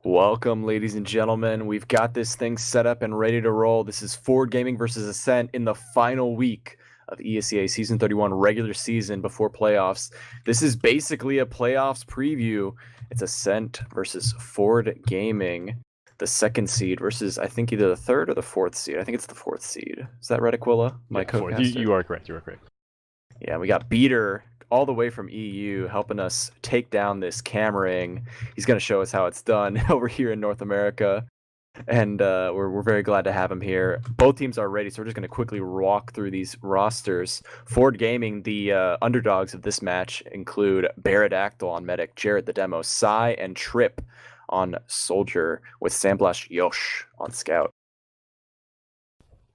Welcome, ladies and gentlemen. We've got this thing set up and ready to roll. This is Ford Gaming versus Ascent in the final week of ESEA Season 31 regular season before playoffs. This is basically a playoffs preview. It's Ascent versus Ford Gaming, the second seed versus, I think, either the third or the fourth seed. I think it's the fourth seed. Is that right, Aquila? My co-caster? You are correct. You are correct. Yeah, we got Beater all the way from EU helping us take down this Cammering. He's going to show us how it's done over here in North America. And we're very glad to have him here. Both teams are ready, so we're just going to quickly walk through these rosters. Ford Gaming, the underdogs of this match, include Baradactyl on Medic, Jarrett the Demo, Psy, and Trip on Soldier, with Sandblast Yosh on Scout.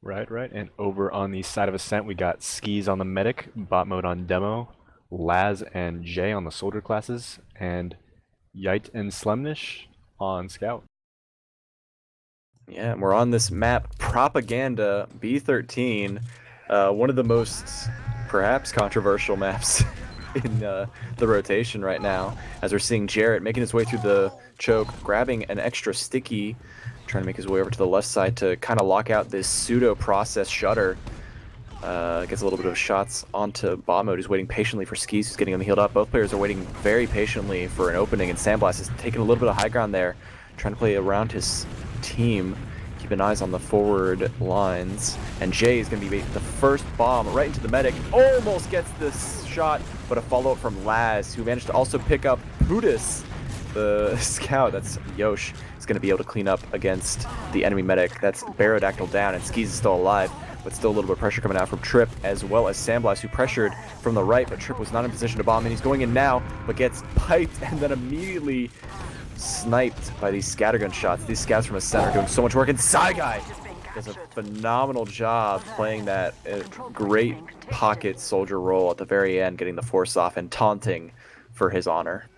Right. And over on the side of Ascent, we got Skis on the Medic, Bot Mode on Demo, Laz and Jay on the Soldier classes, and Yite and Slemnish on Scout. Yeah, and we're on this map, Propaganda B13, one of the most, perhaps, controversial maps in the rotation right now, as we're seeing Jarrett making his way through the choke, grabbing an extra sticky, trying to make his way over to the left side to kind of lock out this pseudo-process shutter. Gets a little bit of shots onto bot mode, who's waiting patiently for Skis, who's getting him healed up. Both players are waiting very patiently for an opening, and Sandblast is taking a little bit of high ground there, trying to play around his team, keeping eyes on the forward lines. And Jay is going to be the first bomb right into the Medic. Almost gets this shot, but a follow-up from Laz, who managed to also pick up Pudis, the scout. That's Yosh. Is going to be able to clean up against the enemy Medic. That's Baradactyl down, and Skis is still alive, but still a little bit of pressure coming out from Trip, as well as Sandblast, who pressured from the right, but Trip was not in position to bomb, and he's going in now, but gets piped and then immediately sniped by these scattergun shots. These scouts from Ascent are doing so much work, and Guy does a phenomenal job playing that great pocket soldier role at the very end, getting the force off and taunting for his honor.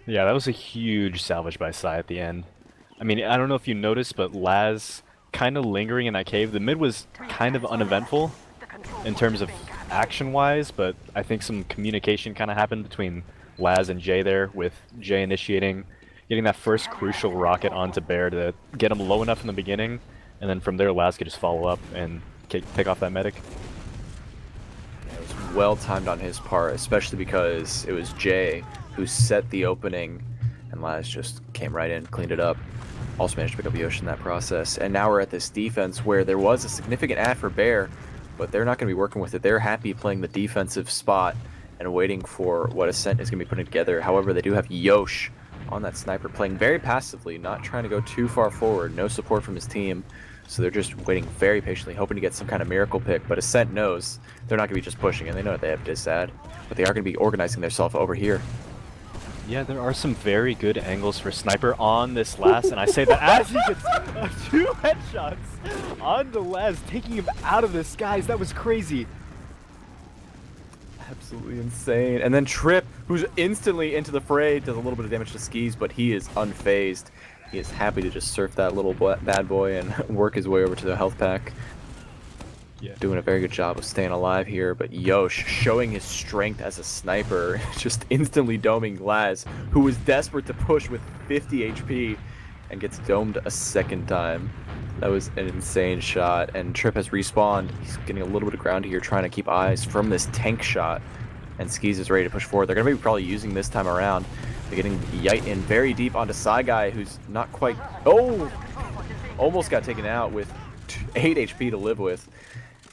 Yeah, that was a huge salvage by Psy at the end. I mean, I don't know if you noticed, but Laz kind of lingering in that cave. The mid was kind of uneventful in terms of action-wise, but I think some communication kind of happened between Laz and Jay there, with Jay initiating, getting that first crucial rocket onto Bear to get him low enough in the beginning, and then from there Laz could just follow up and pick off that Medic. It was well timed on his part, especially because it was Jay who set the opening, and Laz just came right in, cleaned it up. Also managed to pick up Yosh in that process. And now we're at this defense where there was a significant ad for Bear, but they're not going to be working with it. They're happy playing the defensive spot and waiting for what Ascent is going to be putting together. However, they do have Yosh on that sniper, playing very passively, not trying to go too far forward. No support from his team. So they're just waiting very patiently, hoping to get some kind of miracle pick. But Ascent knows they're not going to be just pushing it. They know that they have disad, but they are going to be organizing themselves over here. Yeah, there are some very good angles for Sniper on this Laz, and I say that as he gets 2 headshots on the Laz, taking him out of the skies. That was crazy. Absolutely insane. And then Trip, who's instantly into the fray, does a little bit of damage to Skis, but he is unfazed. He is happy to just surf that little bad boy and work his way over to the health pack. Yeah. Doing a very good job of staying alive here, but Yosh showing his strength as a sniper, just instantly doming Laz, who was desperate to push with 50 HP and gets domed a second time. That was an insane shot, and Trip has respawned. He's getting a little bit of ground here, trying to keep eyes from this tank shot, and Skis is ready to push forward. They're going to be probably using this time around. They're getting Yite in very deep onto Guy, who's not quite... Oh! Almost got taken out with 8 HP to live with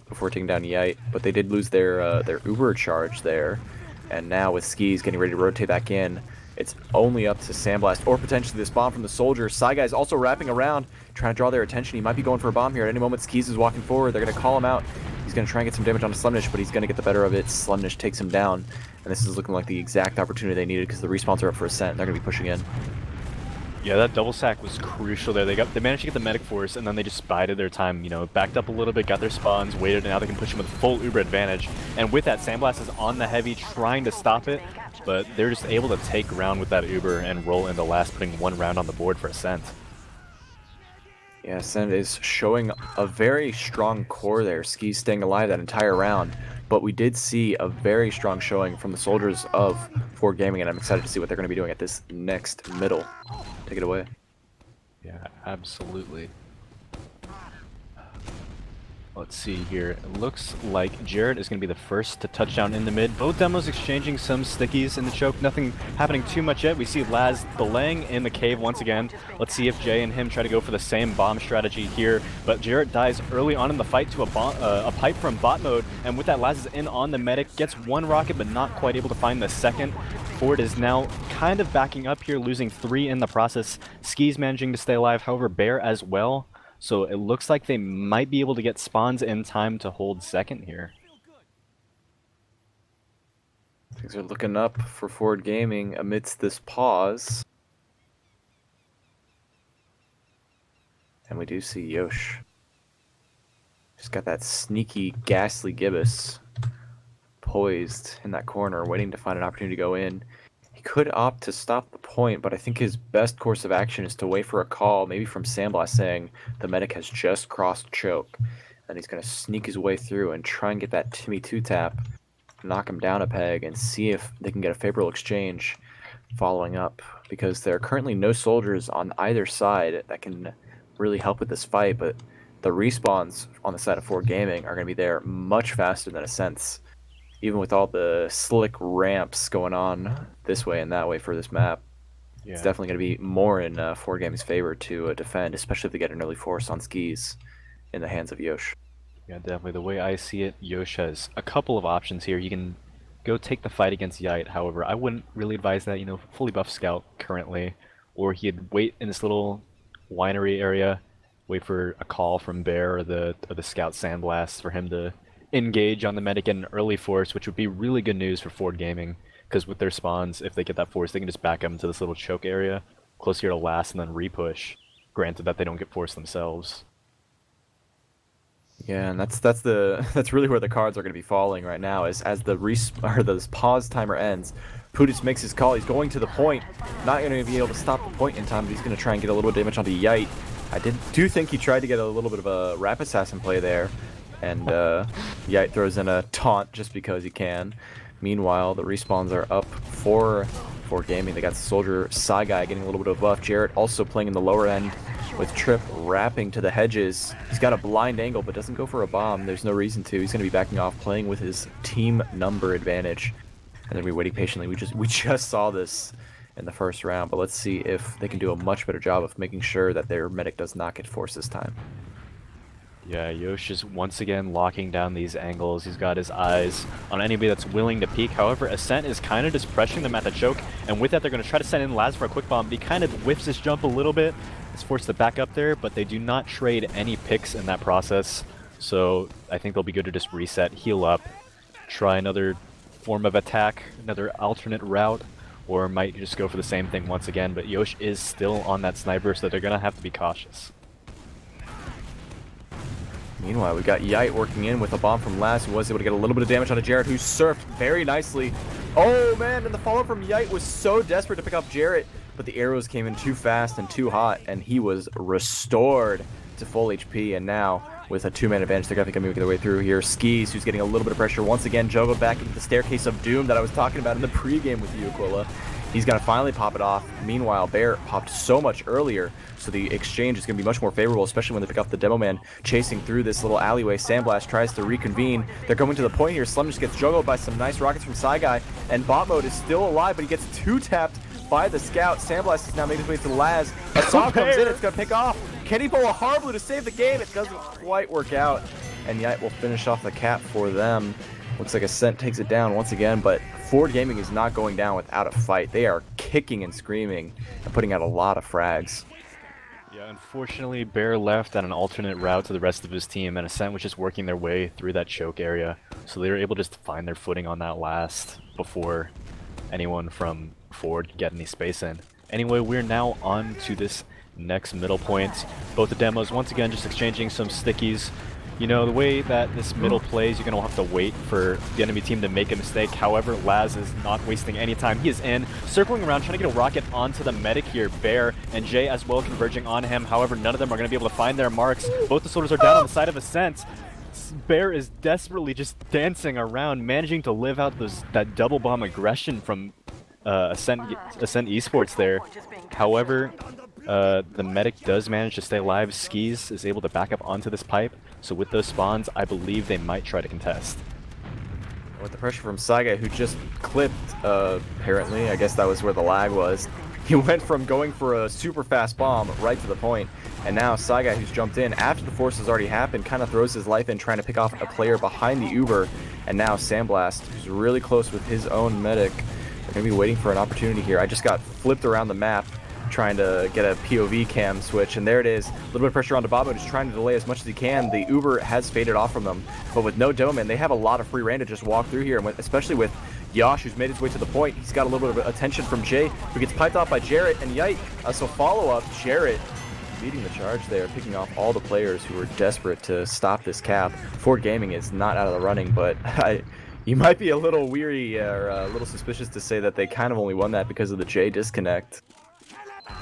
before taking down Yite, but they did lose their Uber charge there, and now with Skis getting ready to rotate back in, it's only up to Sandblast or potentially this bomb from the Soldier. Guy's also wrapping around, trying to draw their attention. He might be going for a bomb here at any moment. Skis is walking forward. They're going to call him out. He's going to try and get some damage onto Slemnish, but he's going to get the better of it. Slemnish takes him down, and this is looking like the exact opportunity they needed because the respawns are up for Ascent, and they're going to be pushing in. Yeah, that double sack was crucial there. They managed to get the medic force, and then they just bided their time, you know, backed up a little bit, got their spawns, waited, and now they can push them with full Uber advantage. And with that, Sandblast is on the heavy, trying to stop it, but they're just able to take ground with that Uber and roll in the last, putting 1 round on the board for Ascent. Yeah, Ascent is showing a very strong core there. Skis staying alive that entire round. But we did see a very strong showing from the soldiers of Ford Gaming, and I'm excited to see what they're going to be doing at this next middle. Take it away. Yeah, absolutely. Let's see here. It looks like Jared is going to be the first to touch down in the mid. Both demos exchanging some stickies in the choke. Nothing happening too much yet. We see Laz delaying in the cave once again. Let's see if Jay and him try to go for the same bomb strategy here. But Jared dies early on in the fight to a pipe from bot mode. And with that, Laz is in on the medic. Gets one rocket, but not quite able to find the second. Ford is now kind of backing up here, losing 3 in the process. Ski's managing to stay alive. However, Bear as well. So it looks like they might be able to get spawns in time to hold second here. Things are looking up for Ford Gaming amidst this pause. And we do see Yosh. Just got that sneaky, ghastly gibbous poised in that corner, waiting to find an opportunity to go in. He could opt to stop the point, but I think his best course of action is to wait for a call, maybe from Sandblast saying the medic has just crossed choke. And he's going to sneak his way through and try and get that Timmy 2-tap, knock him down a peg, and see if they can get a favorable exchange following up. Because there are currently no soldiers on either side that can really help with this fight, but the respawns on the side of Ford Gaming are going to be there much faster than Ascent's. Even with all the slick ramps going on this way and that way for this map, it's definitely going to be more in Ford Gaming's favor to defend, especially if they get an early force on skis in the hands of Yosh. Yeah, definitely. The way I see it, Yosh has a couple of options here. He can go take the fight against Yite. However, I wouldn't really advise that, fully buff scout currently. Or he'd wait in this little winery area, wait for a call from Bear or the scout Sandblast for him to engage on the medic and an early force, which would be really good news for Ford Gaming, because with their spawns, if they get that force, they can just back them to this little choke area closer to last and then repush, granted that they don't get force themselves. Yeah, and that's really where the cards are going to be falling right now, is as this pause timer ends. Pudis makes his call. He's going to the point, not going to be able to stop the point in time, but he's going to try and get a little damage onto Yite. I do think he tried to get a little bit of a Rap Assassin play there, and Yite throws in a taunt just because he can. Meanwhile, the respawns are up for Gaming. They got Soldier Saigai getting a little bit of a buff. Jarrett also playing in the lower end with Trip wrapping to the hedges. He's got a blind angle, but doesn't go for a bomb. There's no reason to. He's going to be backing off, playing with his team number advantage. And then we're waiting patiently. We just saw this in the first round, but let's see if they can do a much better job of making sure that their medic does not get forced this time. Yeah, Yosh is once again locking down these angles. He's got his eyes on anybody that's willing to peek. However, Ascent is kind of just pressuring them at the choke, and with that they're going to try to send in Laz for a quick bomb, but he kind of whiffs his jump a little bit. Is forced to back up there, but they do not trade any picks in that process. So I think they'll be good to just reset, heal up, try another form of attack, another alternate route, or might just go for the same thing once again. But Yosh is still on that sniper, so they're going to have to be cautious. Meanwhile, we got Yite working in with a bomb from Laz, who was able to get a little bit of damage onto Jarrett, who surfed very nicely. Oh man, and the follow from Yite was so desperate to pick up Jarrett, but the arrows came in too fast and too hot, and he was restored to full HP. And now, with a 2-man advantage, they're going to be making their way through here. Skis, who's getting a little bit of pressure, once again juggled back into the staircase of doom that I was talking about in the pregame with you, Aquila. He's going to finally pop it off. Meanwhile, Bear popped so much earlier, so the exchange is going to be much more favorable, especially when they pick up the Demo Man chasing through this little alleyway. Sandblast tries to reconvene. They're going to the point here. Slum just gets juggled by some nice rockets from Saigai, and Bot Mode is still alive, but he gets 2-tapped by the Scout. Sandblast is now making his way to the Laz. A saw comes in. It's going to pick off. Can he pull a hard blue to save the game? It doesn't quite work out, and Yite will finish off the cap for them. Looks like Ascent takes it down once again, but Ford Gaming is not going down without a fight. They are kicking and screaming and putting out a lot of frags. Yeah, unfortunately, Bear left on an alternate route to the rest of his team, and Ascent was just working their way through that choke area. So they were able just to find their footing on that last before anyone from Ford could get any space in. Anyway, we're now on to this next middle point. Both the demos, once again, just exchanging some stickies. You know, the way that this middle plays, you're going to have to wait for the enemy team to make a mistake. However, Laz is not wasting any time. He is in, circling around, trying to get a rocket onto the medic here. Bear and Jay as well converging on him. However, none of them are going to be able to find their marks. Both the soldiers are down on the side of Ascent. Bear is desperately just dancing around, managing to live out that double bomb aggression from Ascent Esports there. However, The medic does manage to stay alive. Skis is able to back up onto this pipe. So with those spawns, I believe they might try to contest. With the pressure from Saiga, who just clipped, apparently, I guess that was where the lag was. He went from going for a super fast bomb right to the point, and now Saiga, who's jumped in after the force has already happened, kind of throws his life in trying to pick off a player behind the Uber, and now Sandblast, who's really close with his own medic. They're going to be waiting for an opportunity here. I just got flipped around the map trying to get a POV cam switch, and there it is. A little bit of pressure on Babo, just trying to delay as much as he can. The Uber has faded off from them, but with no Doman, they have a lot of free reign to just walk through here, and especially with Yosh, who's made his way to the point. He's got a little bit of attention from Jay, who gets piped off by Jarrett, and Yite, so follow-up, Jarrett leading the charge there, picking off all the players who were desperate to stop this cap. Ford Gaming is not out of the running, but you might be a little weary or a little suspicious to say that they kind of only won that because of the Jay disconnect.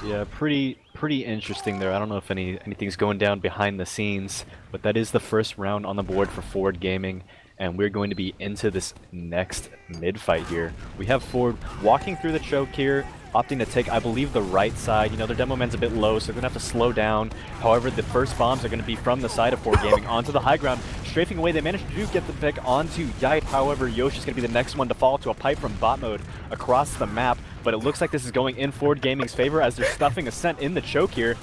Yeah, pretty interesting there. I don't know if anything's going down behind the scenes, but that is the first round on the board for Ford Gaming, and we're going to be into this next mid-fight here. We have Ford walking through the choke here, opting to take, I believe, the right side. You know, their demo man's a bit low, so they're going to have to slow down. However, the first bombs are going to be from the side of Ford Gaming onto the high ground. Strafing away, they managed to get the pick onto Yite. However, Yosh is going to be the next one to fall to a pipe from bot mode across the map. But it looks like this is going in Ford Gaming's favor as they're stuffing Ascent in the choke here.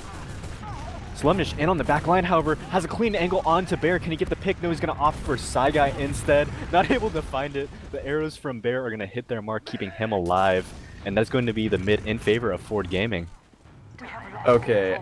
Slumnish in on the back line, however, has a clean angle onto Bear. Can he get the pick? No, he's going to opt for Saigai instead. Not able to find it. The arrows from Bear are going to hit their mark, keeping him alive. And that's going to be the mid in favor of Ford Gaming. Okay,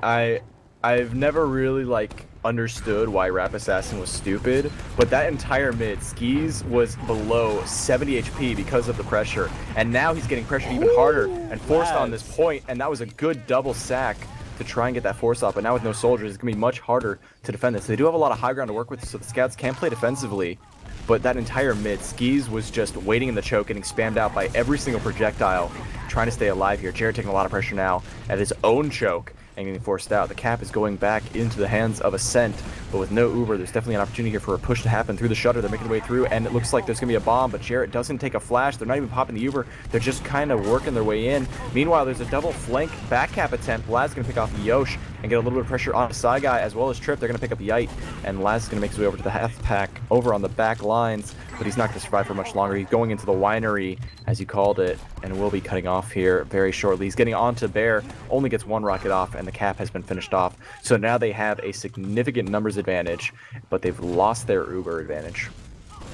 I've never really understood why Rap Assassin was stupid, but that entire mid, Skis was below 70 HP because of the pressure, and now he's getting pressured even harder and forced on this point, and that was a good double sack to try and get that force off, but now with no soldiers, it's going to be much harder to defend this. They do have a lot of high ground to work with, so the scouts can play defensively, but that entire mid, Skis was just waiting in the choke, getting spammed out by every single projectile, trying to stay alive here. Jared taking a lot of pressure now at his own choke and getting forced out. The cap is going back into the hands of Ascent, but with no Uber, there's definitely an opportunity here for a push to happen through the shutter. They're making their way through, and it looks like there's going to be a bomb, but Jarrett doesn't take a flash. They're not even popping the Uber. They're just kind of working their way in. Meanwhile, there's a double flank back cap attempt. Lad's going to pick off Yosh and get a little bit of pressure on Saigai as well as Trip. They're going to pick up Yite, and Laz is going to make his way over to the half pack over on the back lines, but he's not going to survive for much longer. He's going into the winery, as you called it, and will be cutting off here very shortly. He's getting onto Bear, only gets one rocket off, and the cap has been finished off. So now they have a significant numbers advantage, but they've lost their Uber advantage.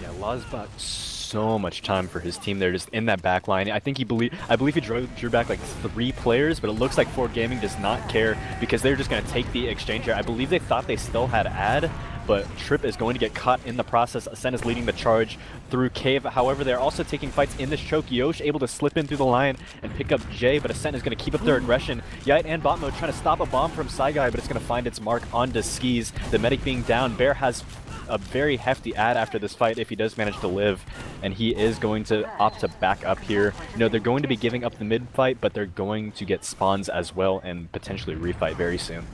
Yeah, Laz bought so much time for his team there, just in that back line. I believe he drew back like 3 players, but it looks like Ford Gaming does not care because they're just going to take the exchange here. I believe they thought they still had ad, but Trip is going to get caught in the process. Ascent is leading the charge through Cave. However, they're also taking fights in this choke. Yosh able to slip in through the line and pick up Jay, but Ascent is going to keep up their aggression. Yite and bot mode trying to stop a bomb from Saigai, but it's going to find its mark onto Skis. The medic being down. Bear has a very hefty ad after this fight if he does manage to live, and he is going to opt to back up here. You know, they're going to be giving up the mid fight, but they're going to get spawns as well and potentially refight very soon.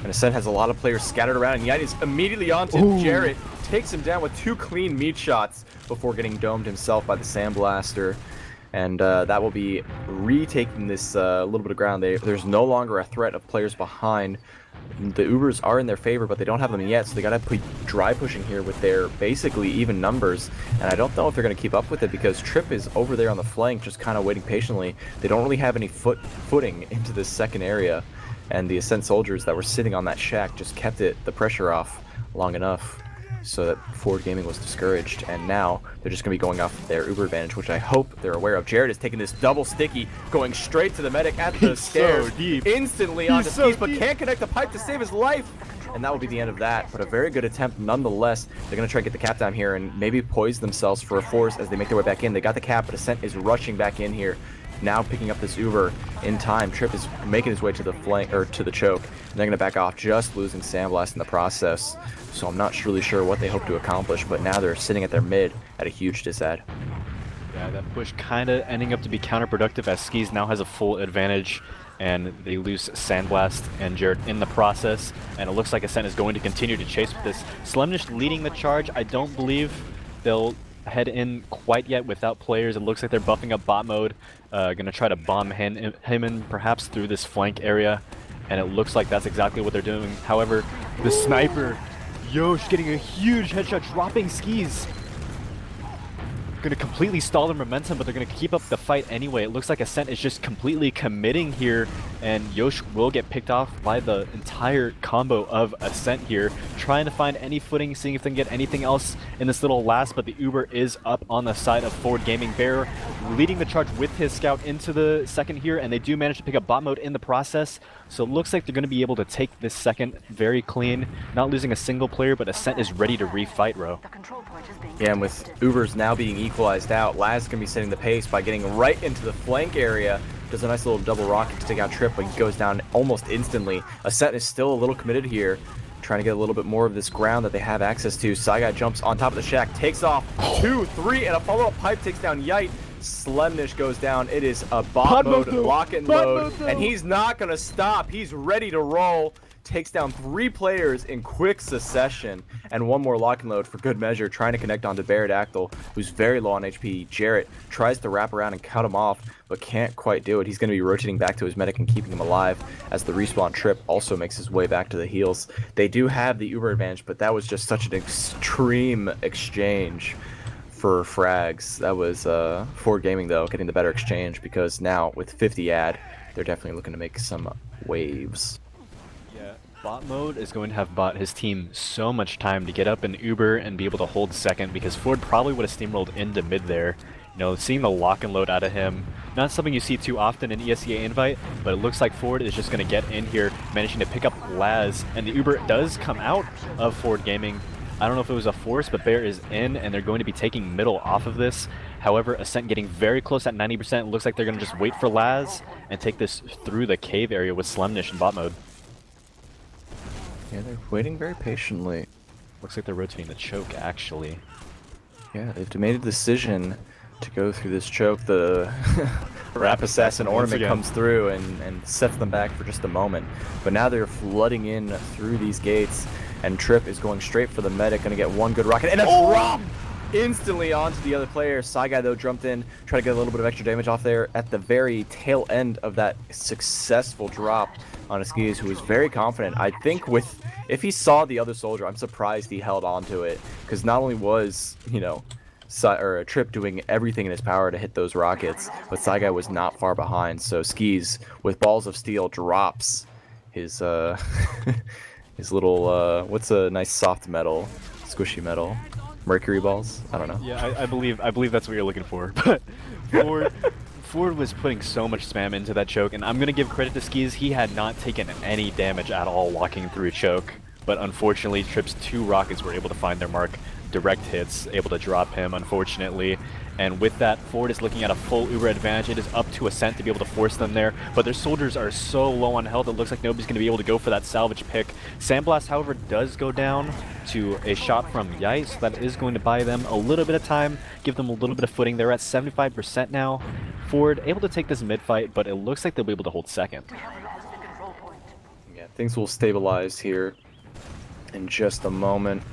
And Ascent has a lot of players scattered around, and Yite is immediately onto Jarrett, takes him down with 2 clean meat shots before getting domed himself by the Sandblaster. And that will be retaking this little bit of ground. There's no longer a threat of players behind. The Ubers are in their favor, but they don't have them yet, so they got to put dry pushing here with their basically even numbers. And I don't know if they're going to keep up with it because Trip is over there on the flank just kind of waiting patiently. They don't really have any footing into this second area, and the Ascent soldiers that were sitting on that shack just kept the pressure off long enough so that Ford Gaming was discouraged, and now they're just going to be going off their Uber advantage, which I hope they're aware of. Jared is taking this double sticky, going straight to the medic at the stairs, so deep. Instantly onto Skis, but can't connect the pipe to save his life, and that will be the end of that. But a very good attempt nonetheless. They're going to try to get the cap down here and maybe poise themselves for a force as they make their way back in. They got the cap, but Ascent is rushing back in here, now picking up this Uber in time. Trip is making his way to the flank, or to the choke, and they're going to back off, just losing Sandblast in the process. So I'm not really sure what they hope to accomplish, but now they're sitting at their mid at a huge disad. Yeah, that push kind of ending up to be counterproductive as Skis now has a full advantage, and they lose Sandblast and Jared in the process, and it looks like Ascent is going to continue to chase with this. Slumnish leading the charge. I don't believe they'll head in quite yet without players. It looks like they're buffing up bot mode, gonna try to bomb him in perhaps through this flank area, and it looks like that's exactly what they're doing. However, the sniper, Yosh getting a huge headshot, dropping skis. Going to completely stall their momentum, but they're going to keep up the fight anyway. It looks like Ascent is just completely committing here, and Yosh will get picked off by the entire combo of Ascent here, trying to find any footing, seeing if they can get anything else in this little last, but the Uber is up on the side of Forward Gaming. Bear leading the charge with his scout into the second here, and they do manage to pick up bot mode in the process, so it looks like they're going to be able to take this second very clean, not losing a single player, but Ascent is ready to refight, Ro. Yeah, and with Ubers now being equalized out, Laz is going to be setting the pace by getting right into the flank area. Does a nice little double rocket to take out Trip, but he goes down almost instantly. Ascent is still a little committed here, trying to get a little bit more of this ground that they have access to. Saigai jumps on top of the shack, takes off 2, 3, and a follow-up pipe takes down Yite. Slemnish goes down. It is a bot mode lock and load, and he's not going to stop. He's ready to roll. Takes down 3 players in quick succession, and 1 more lock and load for good measure, trying to connect onto Baradactyl, who's very low on HP. Jarrett tries to wrap around and cut him off, but can't quite do it. He's going to be rotating back to his medic and keeping him alive, as the respawn Trip also makes his way back to the heals. They do have the Uber advantage, but that was just such an extreme exchange for frags. That was Forward Gaming, though, getting the better exchange, because now with 50 ad, they're definitely looking to make some waves. Bot mode is going to have bought his team so much time to get up in Uber and be able to hold second, because Ford probably would have steamrolled into mid there. You know, seeing the lock and load out of him, not something you see too often in ESEA Invite, but it looks like Ford is just going to get in here, managing to pick up Laz, and the Uber does come out of Forward Gaming. I don't know if it was a force, but Bear is in, and they're going to be taking middle off of this. However, Ascent getting very close at 90%. It looks like they're going to just wait for Laz and take this through the cave area with Slemnish in bot mode. Yeah, they're waiting very patiently. Looks like they're rotating the choke, actually. Yeah, they've made a decision to go through this choke. The Rap Assassin ornament comes through and sets them back for just a moment. But now they're flooding in through these gates, and Trip is going straight for the medic, going to get 1 good rocket, and a drop instantly onto the other player. Saigai, though, jumped in, tried to get a little bit of extra damage off there at the very tail end of that successful drop on Askiz, who was very confident. I think if he saw the other soldier, I'm surprised he held on to it, because not only was, you know, Trip doing everything in his power to hit those rockets, but Saigai was not far behind. So Skis, with balls of steel, drops his his little what's a nice soft metal, squishy metal, mercury balls. I don't know. Yeah, I believe that's what you're looking for. But Ford was putting so much spam into that choke, and I'm going to give credit to Skis. He had not taken any damage at all walking through a choke, but unfortunately Trip's 2 rockets were able to find their mark. Direct hits, able to drop him, unfortunately. And with that, Ford is looking at a full Uber advantage. It is up to Ascent to be able to force them there, but their soldiers are so low on health, it looks like nobody's going to be able to go for that salvage pick. Sandblast, however, does go down to a shot from Yite, so that is going to buy them a little bit of time, give them a little bit of footing. They're at 75% now. Ford able to take this mid-fight, but it looks like they'll be able to hold second. Yeah, things will stabilize here in just a moment.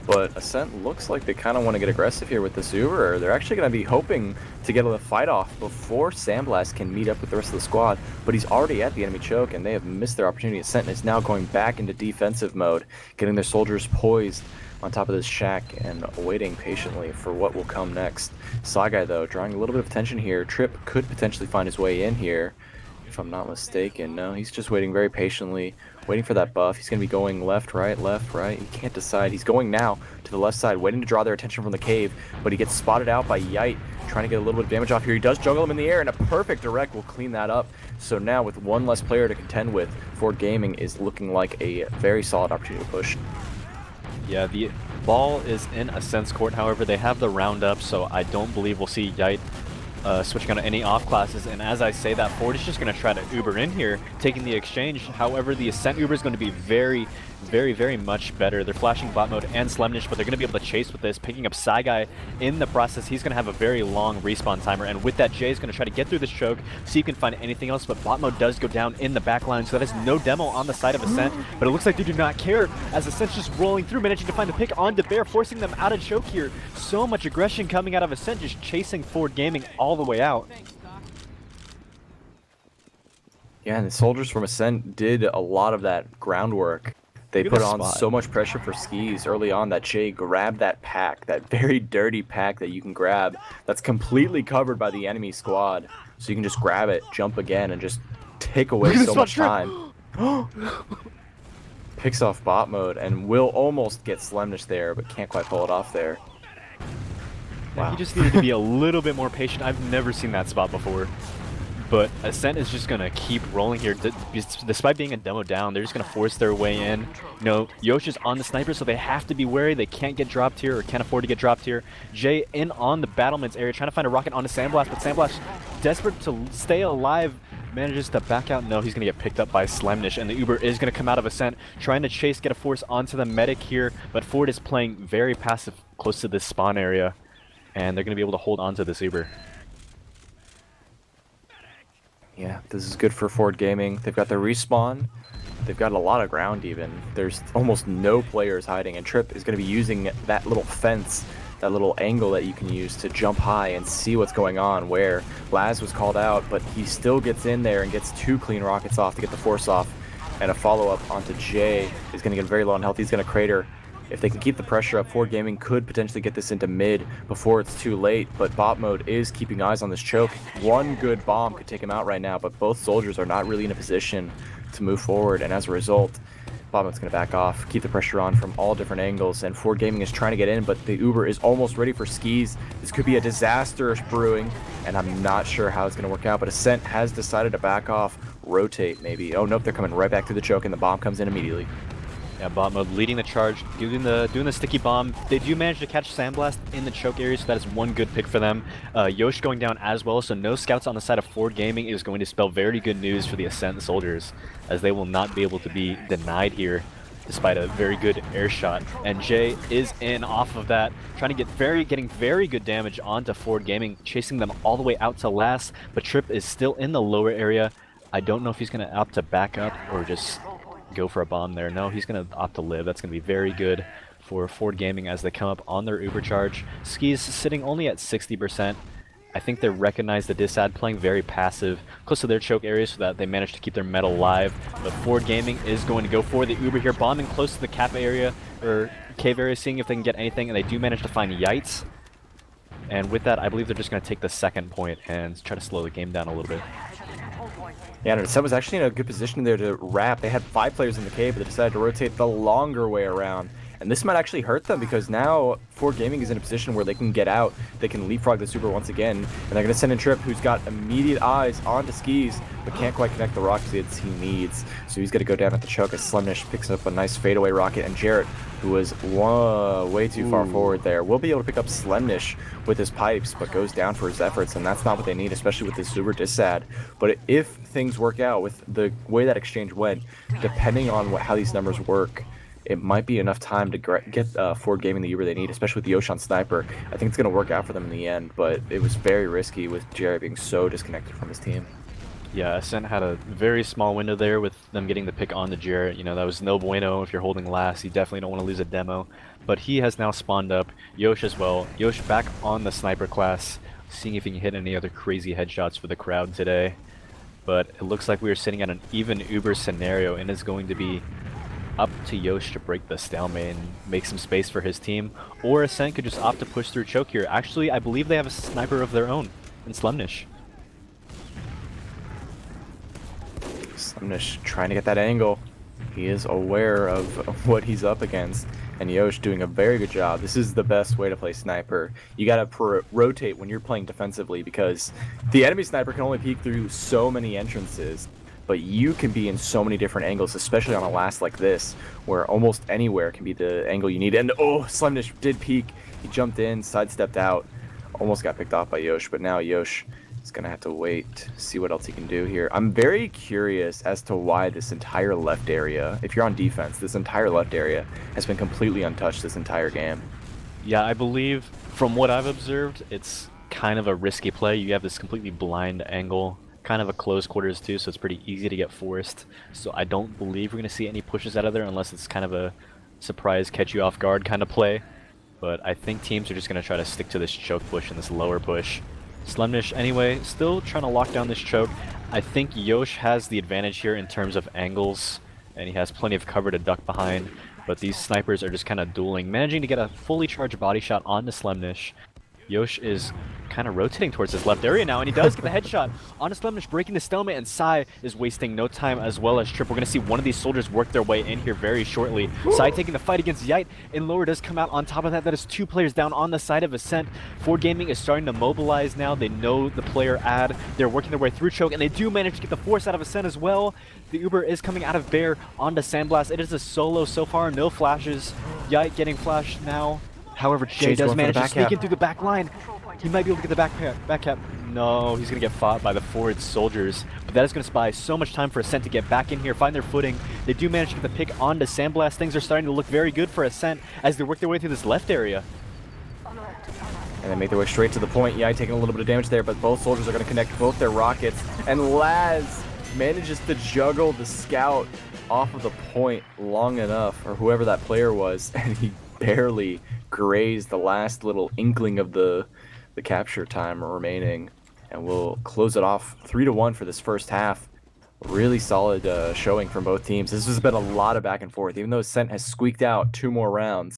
But Ascent looks like they kind of want to get aggressive here with this Uber. They're actually going to be hoping to get a fight off before Sandblast can meet up with the rest of the squad. But he's already at the enemy choke, and they have missed their opportunity. Ascent is now going back into defensive mode, getting their soldiers poised on top of this shack and waiting patiently for what will come next. Saigai, though, drawing a little bit of attention here. Trip could potentially find his way in here, if I'm not mistaken. No, he's just waiting very patiently, waiting for that buff. He's going to be going left, right. He can't decide. He's going now to the left side, waiting to draw their attention from the cave, but he gets spotted out by Yite, trying to get a little bit of damage off here. He does juggle him in the air, and a perfect direct will clean that up. So now, with 1 less player to contend with, Ford Gaming is looking like a very solid opportunity to push. Yeah, the ball is in Ascent's court. However, they have the roundup, so I don't believe we'll see Yite switching on any off classes. And as I say that, Ford is just going to try to Uber in here, taking the exchange. However, the Ascent Uber is going to be very, very much better. They're flashing bot mode and Slemnish, but they're going to be able to chase with this, picking up Saigai in the process. He's going to have a very long respawn timer, and with that, Jay is going to try to get through this choke, see if he can find anything else, but bot mode does go down in the back line, so that is no demo on the side of Ascent, but it looks like they do not care, as Ascent's just rolling through, managing to find the pick onto Bear, forcing them out of choke here. So much aggression coming out of Ascent, just chasing Forward Gaming all the way out. Yeah, and the soldiers from Ascent did a lot of that groundwork. They Look at put this on spot. so much pressure for skis early on that Jay grabbed that pack, that very dirty pack that you can grab that's completely covered by the enemy squad. So you can just grab it, jump again, and just take Look away at this so spot, much Trip! time. Picks off bot mode and will almost get Slemnish there, but can't quite pull it off there. Yeah, he Wow. just needed to be a little bit more patient. I've never seen that spot before. But Ascent is just going to keep rolling here. Despite being a demo down, they're just going to force their way in. You know, Yosh is on the sniper, so they have to be wary. They can't get dropped here or can't afford to get dropped here. Jay in on the battlements area, trying to find a rocket on a Sandblast, but Sandblast, desperate to stay alive, manages to back out. No, he's going to get picked up by Slemnish, and the Uber is going to come out of Ascent, trying to chase, get a force onto the medic here, but Ford is playing very passive close to this spawn area, and they're going to be able to hold on to this Uber. Yeah, this is good for Ford Gaming. They've got their respawn. They've got a lot of ground even. There's almost no players hiding, and Trip is going to be using that little fence, that little angle that you can use to jump high and see what's going on, where Laz was called out, but he still gets in there and gets 2 clean rockets off to get the force off, and a follow-up onto Jay is going to get very low on health. He's going to crater. If they can keep the pressure up, Ford Gaming could potentially get this into mid before it's too late, but bot mode is keeping eyes on this choke. One good bomb could take him out right now, but both soldiers are not really in a position to move forward, and as a result, bot mode's going to back off, keep the pressure on from all different angles, and Ford Gaming is trying to get in, but the Uber is almost ready for skis. This could be a disaster brewing, and I'm not sure how it's going to work out, but Ascent has decided to back off, rotate maybe. Oh nope, they're coming right back to the choke, and the bomb comes in immediately. Yeah, bot mode leading the charge, doing the sticky bomb. They do manage to catch Sandblast in the choke area, so that is one good pick for them. Yosh going down as well, so no scouts on the side of Ford Gaming is going to spell very good news for the Ascent soldiers, as they will not be able to be denied here, despite a very good air shot. And Jay is in off of that, trying to getting very good damage onto Ford Gaming, chasing them all the way out to last, but Trip is still in the lower area. I don't know if he's going to opt to back up or just go for a bomb there. No, he's going to opt to live. That's going to be very good for Ford Gaming as they come up on their Uber charge. Skis sitting only at 60%. I think they recognize the disad, playing very passive, close to their choke area so that they manage to keep their metal alive. But Ford Gaming is going to go for the Uber here, bombing close to the cap area, or cave area, seeing if they can get anything, and they do manage to find Yites. And with that, I believe they're just going to take the second point and try to slow the game down a little bit. Yeah, and Ascent was actually in a good position there to wrap. They had 5 players in the cave, but they decided to rotate the longer way around. And this might actually hurt them because now Ford Gaming is in a position where they can get out. They can leapfrog the Super once again. And they're going to send in Trip, who's got immediate eyes onto skis, but can't quite connect the rockets he needs. So he's going to go down at the choke as Slemnish picks up a nice fadeaway rocket. And Jarrett, who was way too far forward there, will be able to pick up Slemnish with his pipes, but goes down for his efforts. And that's not what they need, especially with this Super Disad. But if things work out with the way that exchange went, depending on how these numbers work, it might be enough time to get Ford Gaming the Uber they need, especially with the Ocean Sniper. I think it's going to work out for them in the end, but it was very risky with Jerry being so disconnected from his team. Yeah, Ascent had a very small window there with them getting the pick on the Jarrett. You know, that was no bueno if you're holding last. You definitely don't want to lose a demo. But he has now spawned up. Yosh as well. Yosh back on the sniper class, seeing if he can hit any other crazy headshots for the crowd today. But it looks like we are sitting at an even Uber scenario, and it's going to be up to Yosh to break the stalemate and make some space for his team. Or Ascent could just opt to push through choke here. Actually, I believe they have a sniper of their own in Slemnish. Slemnish trying to get that angle. He is aware of what he's up against, and Yosh doing a very good job. This is the best way to play sniper. You gotta rotate when you're playing defensively because the enemy sniper can only peek through so many entrances, but you can be in so many different angles, especially on a last like this, where almost anywhere can be the angle you need. And oh, Slemnish did peek. He jumped in, sidestepped out, almost got picked off by Yosh, but now Yosh is going to have to wait, see what else he can do here. I'm very curious as to why this entire left area, if you're on defense, this entire left area has been completely untouched this entire game. Yeah, I believe from what I've observed, it's kind of a risky play. You have this completely blind angle, kind of a close quarters too, so it's pretty easy to get forced. So I don't believe we're going to see any pushes out of there unless it's kind of a surprise, catch you off guard kind of play. But I think teams are just going to try to stick to this choke push and this lower push. Slemnish, anyway, still trying to lock down this choke. I think Yosh has the advantage here in terms of angles, and he has plenty of cover to duck behind, but these snipers are just kind of dueling, managing to get a fully charged body shot onto Slemnish. Yosh is kind of rotating towards his left area now, and he does get the headshot on Slemnish, breaking the stalemate, and Sai is wasting no time as well as Trip. We're going to see one of these soldiers work their way in here very shortly. Sai taking the fight against Yite, and Lower does come out on top of that. That is 2 players down on the side of Ascent. Ford Gaming is starting to mobilize now. They know the player ad. They're working their way through Choke, and they do manage to get the force out of Ascent as well. The Uber is coming out of Bear onto Sandblast. It is a solo so far, no flashes. Yite getting flashed now. However, Jay does manage to sneak in through the back line. He might be able to get the back cap. No, he's going to get fought by the forward soldiers. But that is going to buy so much time for Ascent to get back in here, find their footing. They do manage to get the pick onto Sandblast. Things are starting to look very good for Ascent as they work their way through this left area. And they make their way straight to the point. Yeah, taking a little bit of damage there, but both soldiers are going to connect both their rockets. And Laz manages to juggle the scout off of the point long enough, or whoever that player was, and he barely grazed the last little inkling of the capture time remaining, and we'll close it off 3-1 for this first half. Really solid showing from both teams. This has been a lot of back and forth. Even though Ascent has squeaked out 2 more rounds,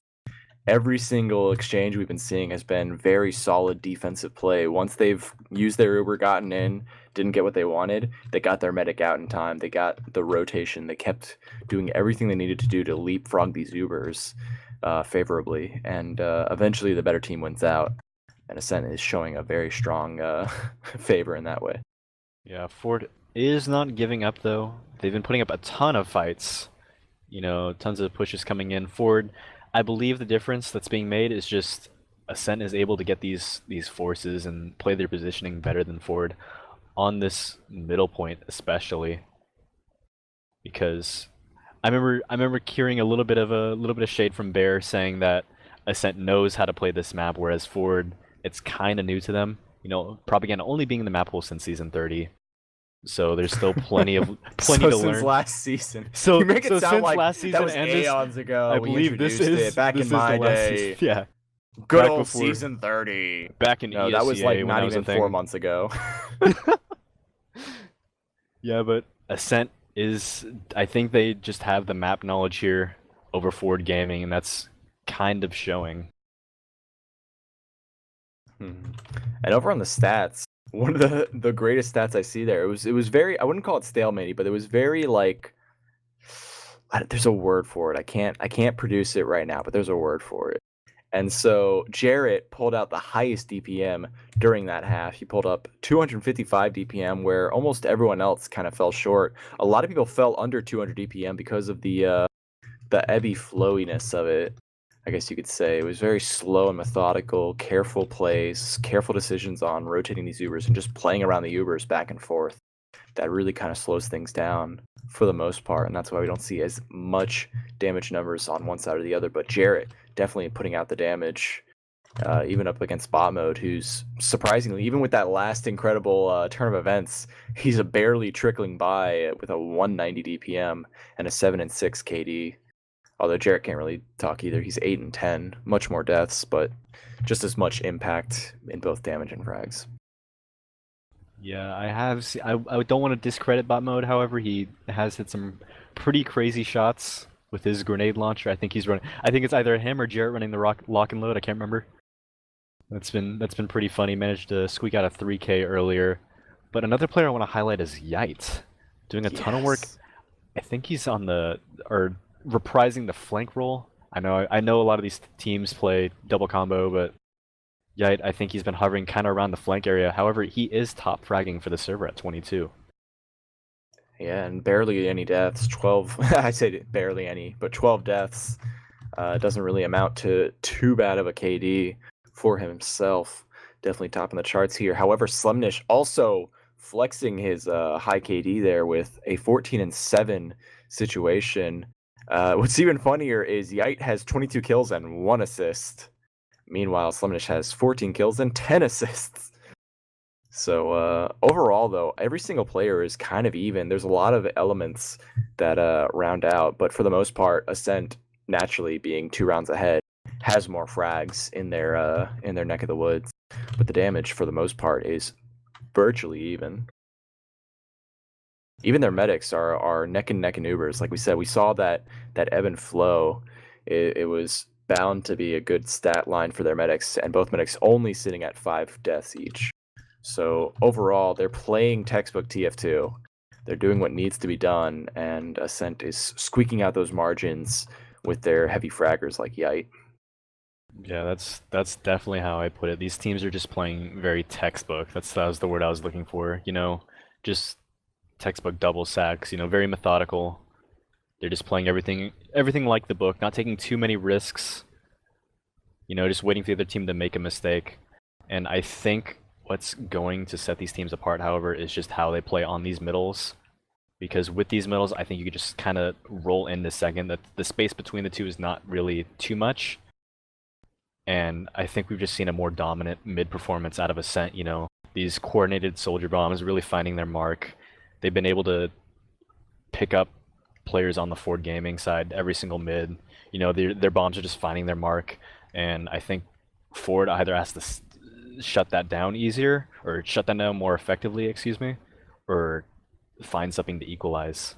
every single exchange we've been seeing has been very solid defensive play. Once they've used their Uber, gotten in, didn't get what they wanted, they got their medic out in time. They got the rotation. They kept doing everything they needed to do to leapfrog these Ubers favorably, and eventually the better team wins out. And Ascent is showing a very strong favor in that way. Yeah, Ford is not giving up though. They've been putting up a ton of fights. You know, tons of pushes coming in. Ford, I believe the difference that's being made is just Ascent is able to get these forces and play their positioning better than Ford on this middle point, especially because I remember hearing a little bit of shade from Bear saying that Ascent knows how to play this map, whereas Ford, it's kind of new to them. You know, Propaganda only being in the map pool since season 30. So there's still plenty to learn. Since last season. So you make it sound like last season that was aeons ago. I believe this is back in my day. Yeah. Good old season 30. Back in no, ESEA, that was like not was even 4 months ago. Yeah, but Ascent is, I think they just have the map knowledge here over Ford Gaming, and that's kind of showing. And over on the stats, one of the greatest stats I see there, it was very, I wouldn't call it stalemate, but it was very like, there's a word for it. I can't produce it right now, but there's a word for it. And so Jarrett pulled out the highest DPM during that half. He pulled up 255 DPM, where almost everyone else kind of fell short. A lot of people fell under 200 DPM because of the ebby flowiness of it. I guess you could say it was very slow and methodical, careful plays, careful decisions on rotating these Ubers and just playing around the Ubers back and forth. That really kind of slows things down for the most part, and that's why we don't see as much damage numbers on one side or the other. But Jarrett definitely putting out the damage, even up against bot mode, who's surprisingly, even with that last incredible turn of events, he's barely trickling by with a 190 DPM and a 7 and 6 KD. Although Jarrett can't really talk either. He's 8 and 10, much more deaths, but just as much impact in both damage and frags. Yeah, I don't want to discredit bot mode. However, he has hit some pretty crazy shots with his grenade launcher. I think he's running. I think it's either him or Jarrett running the lock and load. I can't remember. That's been pretty funny. Managed to squeak out a 3K earlier. But another player I want to highlight is Yite, doing a ton of work. I think he's on reprising the flank role. I know a lot of these teams play double combo, but Yite, I think he's been hovering kind of around the flank area. However, he is top fragging for the server at 22. Yeah, and barely any deaths. 12. I say barely any, but 12 deaths doesn't really amount to too bad of a KD for himself. Definitely topping the charts here. However, Slemnish also flexing his high KD there with a 14 and 7 situation. What's even funnier is Yite has 22 kills and 1 assist. Meanwhile, Slemnish has 14 kills and 10 assists. So overall, though, every single player is kind of even. There's a lot of elements that round out, but for the most part, Ascent, naturally being 2 rounds ahead, has more frags in their neck of the woods. But the damage, for the most part, is virtually even. even their medics are neck and neck in Ubers. Like we said, we saw that ebb and flow. It was bound to be a good stat line for their medics, and both medics only sitting at 5 deaths each. So overall, they're playing textbook TF2. They're doing what needs to be done, and Ascent is squeaking out those margins with their heavy fraggers like Yite. Yeah, that's definitely how I put it. These teams are just playing very textbook. That was the word I was looking for. You know, just textbook double sacks. You know, very methodical. They're just playing everything like the book, not taking too many risks. You know, just waiting for the other team to make a mistake. And I think what's going to set these teams apart, however, is just how they play on these middles. Because with these middles, I think you could just kind of roll in the second. That the space between the two is not really too much. And I think we've just seen a more dominant mid performance out of Ascent. You know, these coordinated soldier bombs really finding their mark. They've been able to pick up players on the Ford Gaming side every single mid. You know, their bombs are just finding their mark, and I think Ford either has to shut that down easier or shut that down more effectively, excuse me, or find something to equalize.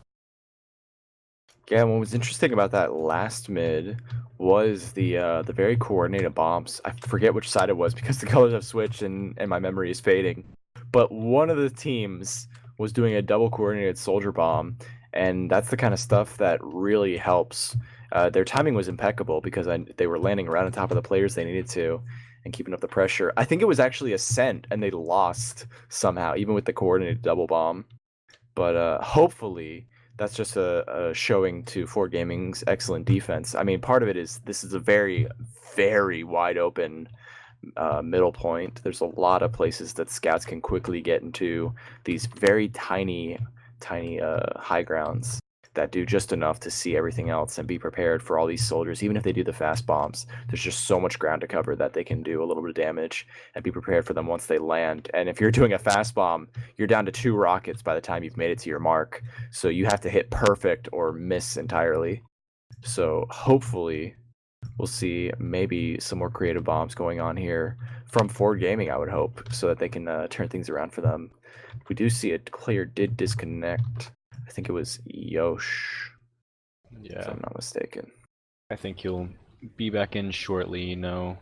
Yeah, what was interesting about that last mid was the very coordinated bombs. I forget which side it was because the colors have switched and my memory is fading. But one of the teams was doing a double coordinated soldier bomb, and that's the kind of stuff that really helps. Their timing was impeccable because they were landing right on top of the players they needed to and keeping up the pressure. I think it was actually Ascent, and they lost somehow, even with the coordinated double bomb. But hopefully that's just a showing to Ford Gaming's excellent defense. I mean, part of it is this is a very, very wide open middle point. There's a lot of places that scouts can quickly get into these very tiny, tiny high grounds that do just enough to see everything else and be prepared for all these soldiers. Even if they do the fast bombs, there's just so much ground to cover that they can do a little bit of damage and be prepared for them once they land. And if you're doing a fast bomb, you're down to 2 rockets by the time you've made it to your mark. So you have to hit perfect or miss entirely. So hopefully we'll see maybe some more creative bombs going on here from Ford Gaming, I would hope, so that they can turn things around for them. We do see a player did disconnect. I think it was Yosh, Yeah, if I'm not mistaken. I think he'll be back in shortly. You know,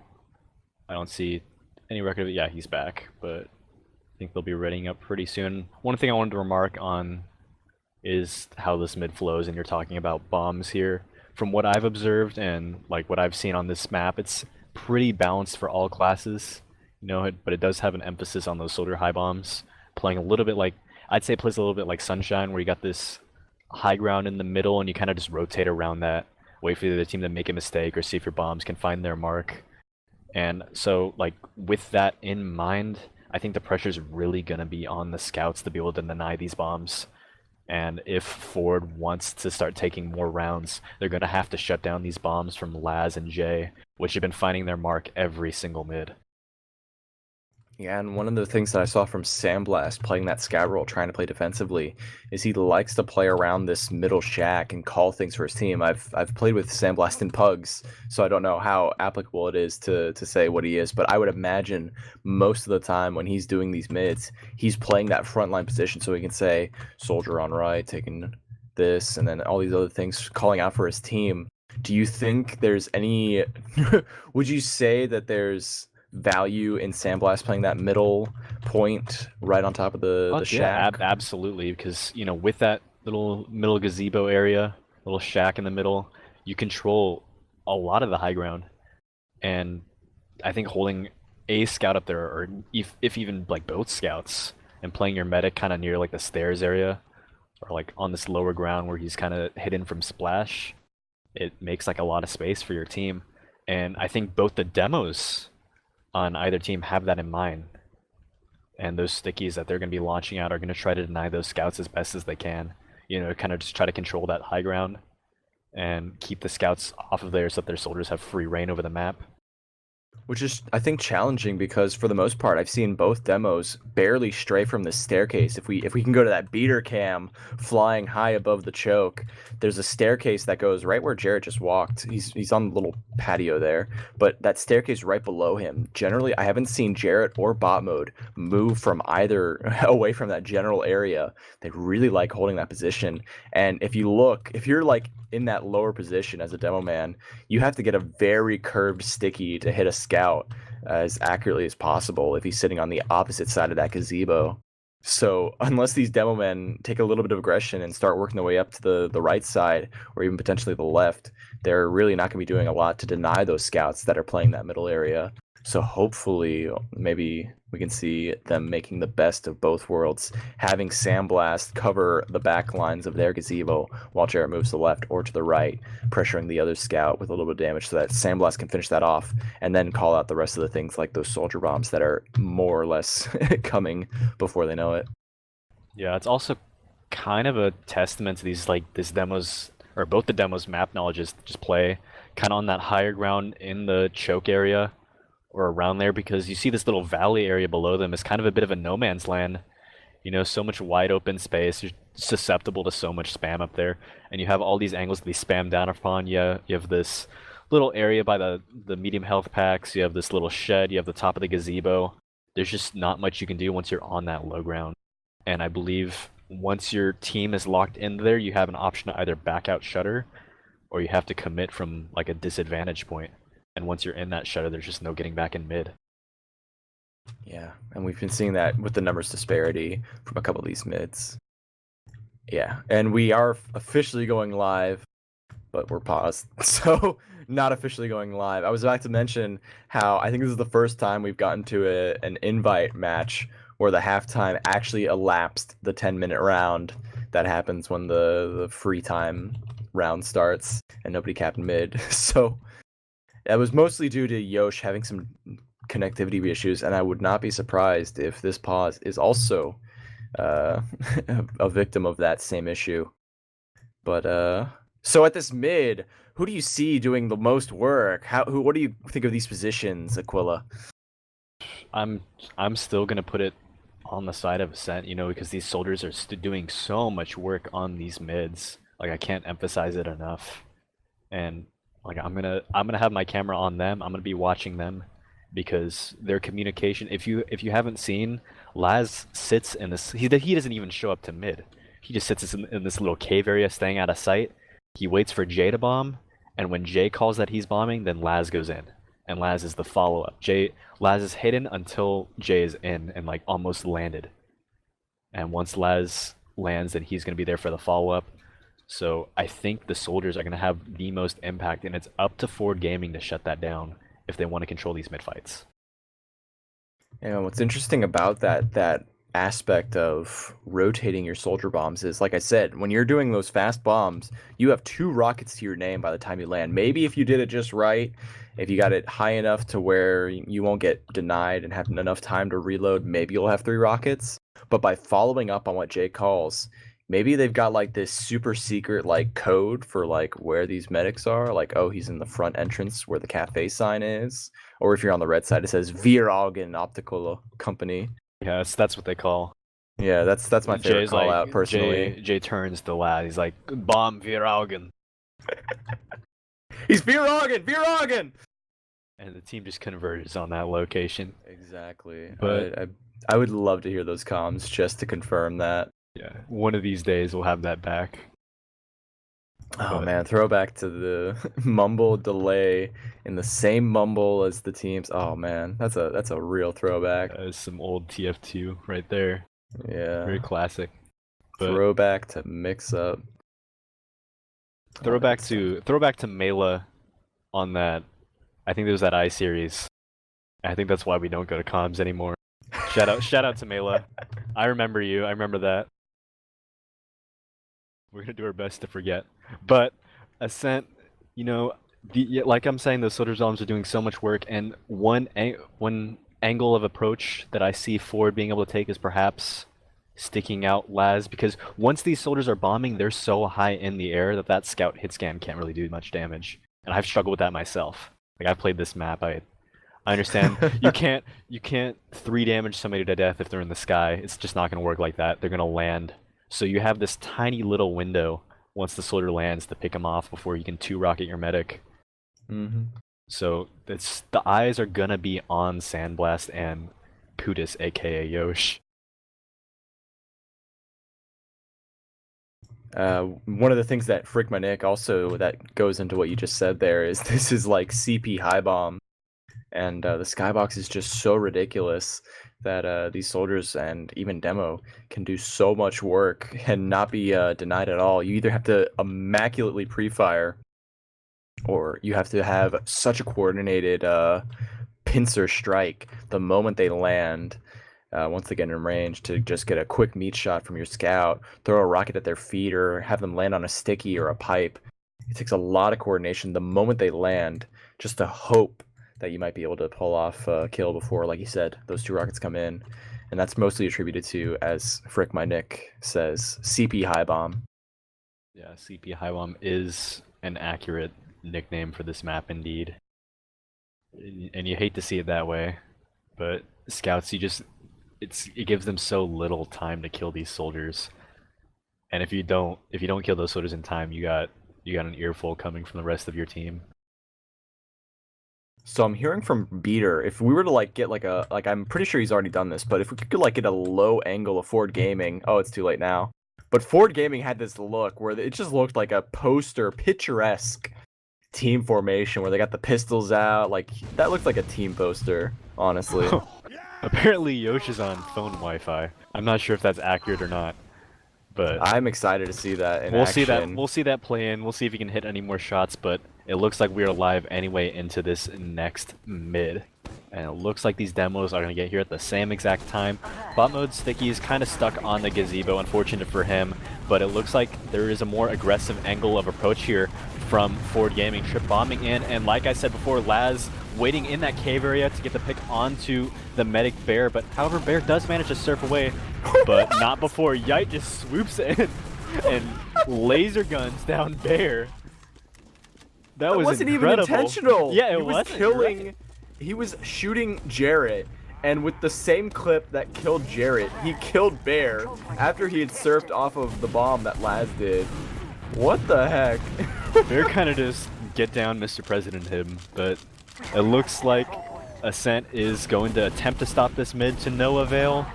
I don't see any record of it. Yeah, he's back, but I think they'll be readying up pretty soon. One thing I wanted to remark on is how this mid flows, and you're talking about bombs here. From what I've observed and like what I've seen on this map, it's pretty balanced for all classes, you know, but it does have an emphasis on those soldier high bombs, playing a little bit like, I'd say it plays a little bit like Sunshine, where you got this high ground in the middle and you kind of just rotate around that, wait for the other team to make a mistake or see if your bombs can find their mark. And so, like, with that in mind, I think the pressure is really going to be on the scouts to be able to deny these bombs. And if Ford wants to start taking more rounds, they're going to have to shut down these bombs from Laz and Jay, which have been finding their mark every single mid. Yeah, and one of the things that I saw from Sandblast playing that scout role, trying to play defensively, is he likes to play around this middle shack and call things for his team. I've played with Sandblast in Pugs, so I don't know how applicable it is to say what he is, but I would imagine most of the time when he's doing these mids, he's playing that frontline position so he can say soldier on right, taking this, and then all these other things, calling out for his team. Do you think there's any? Would you say that there's value in Sandblast playing that middle point right on top of the Fuck yeah, shack? absolutely, because, you know, with that little middle gazebo area, little shack in the middle, you control a lot of the high ground. And I think holding a scout up there, or if even like both scouts, and playing your medic kind of near like the stairs area, or like on this lower ground where he's kind of hidden from splash, it makes like a lot of space for your team. And I think both the demos on either team have that in mind. And those stickies that they're going to be launching out are going to try to deny those scouts as best as they can. You know, kind of just try to control that high ground and keep the scouts off of there so that their soldiers have free reign over the map. Which is, I think, challenging because for the most part, I've seen both demos barely stray from the staircase. If we can go to that beater cam flying high above the choke, there's a staircase that goes right where Jarrett just walked. He's on the little patio there, but that staircase right below him. Generally, I haven't seen Jarrett or bot mode move from either away from that general area. They really like holding that position. And if you're like in that lower position as a demo man, you have to get a very curved sticky to hit a scout as accurately as possible if he's sitting on the opposite side of that gazebo. So unless these demo men take a little bit of aggression and start working their way up to the right side or even potentially the left, they're really not going to be doing a lot to deny those scouts that are playing that middle area. So hopefully, maybe we can see them making the best of both worlds, having Sandblast cover the back lines of their gazebo while Jarrett moves to the left or to the right, pressuring the other scout with a little bit of damage so that Sandblast can finish that off and then call out the rest of the things like those soldier bombs that are more or less coming before they know it. Yeah, it's also kind of a testament to these this demos or both the demos map knowledge is just play kind of on that higher ground in the choke area or around there, because you see this little valley area below them is kind of a bit of a no man's land. You know, so much wide open space. You're susceptible to so much spam up there, and you have all these angles to be spammed down upon. You have this little area by the medium health packs. You have this little shed. You have the top of the gazebo. There's just not much you can do once you're on that low ground. And I believe once your team is locked in there, you have an option to either back out shutter, or you have to commit from like a disadvantage point. And once you're in that shutter, there's just no getting back in mid. Yeah, and we've been seeing that with the numbers disparity from a couple of these mids. Yeah, and we are officially going live, but we're paused, so not officially going live. I was about to mention how I think this is the first time we've gotten to an invite match where the halftime actually elapsed the 10-minute round that happens when the free time round starts and nobody capped mid. So that was mostly due to Yosh having some connectivity issues, and I would not be surprised if this pause is also a victim of that same issue. But so at this mid, who do you see doing the most work? What do you think of these positions, Aquila? I'm still gonna put it on the side of Ascent, you know, because these soldiers are doing so much work on these mids. Like, I can't emphasize it enough. And like I'm gonna have my camera on them. I'm gonna be watching them because their communication. If you haven't seen, Laz sits in this. He doesn't even show up to mid. He just sits in this little cave area, staying out of sight. He waits for Jay to bomb, and when Jay calls that he's bombing, then Laz goes in, and Laz is the follow up. Laz is hidden until Jay is in and like almost landed. And once Laz lands, then he's gonna be there for the follow up. So I think the soldiers are going to have the most impact, and it's up to Ford Gaming to shut that down if they want to control these mid fights. And what's interesting about that aspect of rotating your soldier bombs is, like I said, when you're doing those fast bombs, you have 2 rockets to your name by the time you land. Maybe if you did it just right, if you got it high enough to where you won't get denied and have enough time to reload, maybe you'll have 3 rockets. But by following up on what Jay calls, maybe they've got like this super secret like code for like where these medics are. Like, oh, he's in the front entrance where the cafe sign is. Or if you're on the red side, it says Viraugen Optical Company. Yes, that's what they call. Yeah, that's my favorite Jay's call like, out personally. Jay turns to Laz. He's like, bomb Viraugen. He's Viraugen! And the team just converges on that location. Exactly. But I would love to hear those comms just to confirm that. yeah, one of these days we'll have that back. Oh man, throwback to the mumble delay in the same mumble as the teams. Oh man, that's a real throwback. That is some old TF2 right there. Yeah. Very classic. But throwback to mix up. throwback to Mela on that. I think there was that I series. I think that's why we don't go to comms anymore. Shout out to Mela. I remember you. I remember that. We're gonna do our best to forget. But Ascent, you know, like I'm saying, those soldier bombs are doing so much work, and one angle of approach that I see Ford being able to take is perhaps sticking out Laz, because once these soldiers are bombing, they're so high in the air that scout hit scan can't really do much damage. And I've struggled with that myself. Like, I've played this map, I understand you can't 3 damage somebody to death if they're in the sky. It's just not gonna work like that. They're gonna land. So you have this tiny little window once the soldier lands to pick him off before you can 2-rocket your medic. Hmm. So the eyes are gonna be on Sandblast and Kudis, aka Yosh. One of the things that Frick My Nick also that goes into what you just said there is this is like CP high bomb, and the skybox is just so ridiculous that these soldiers and even demo can do so much work and not be denied at all. You either have to immaculately pre-fire, or you have to have such a coordinated pincer strike the moment they land. Once they get in range, to just get a quick meat shot from your scout, throw a rocket at their feet, or have them land on a sticky or a pipe. It takes a lot of coordination the moment they land, just to hope that you might be able to pull off a kill before, like you said, those 2 rockets come in. And that's mostly attributed to, as Frick My Nick says, CP high bomb. Yeah, CP High Bomb is an accurate nickname for this map indeed. And you hate to see it that way, but scouts, it gives them so little time to kill these soldiers. And if you don't kill those soldiers in time, you got an earful coming from the rest of your team. So I'm hearing from Beater, if we were to like get like I'm pretty sure he's already done this, but if we could like get a low angle of Ford Gaming, oh, it's too late now. But Ford Gaming had this look where it just looked like a poster, picturesque team formation where they got the pistols out. Like that looked like a team poster, honestly. Apparently Yosh is on phone Wi-Fi. I'm not sure if that's accurate or not, but I'm excited to see that in we'll action. see that. We'll see that play in. We'll see if he can hit any more shots, but it looks like we are live anyway into this next mid. And it looks like these demos are going to get here at the same exact time. Bot mode Sticky is kind of stuck on the gazebo, unfortunate for him, but it looks like there is a more aggressive angle of approach here from Ford Gaming. Trip bombing in, and like I said before, Laz waiting in that cave area to get the pick onto the medic Bear, but however, Bear does manage to surf away, but not before Yite just swoops in and laser guns down Bear. That was wasn't incredible. even intentional. Yeah, he was killing. He was shooting Jarrett, and with the same clip that killed Jarrett, he killed Bear after he had surfed off of the bomb that Laz did. What the heck? Bear kind of just get down Mr. President him, but it looks like Ascent is going to attempt to stop this mid to no avail.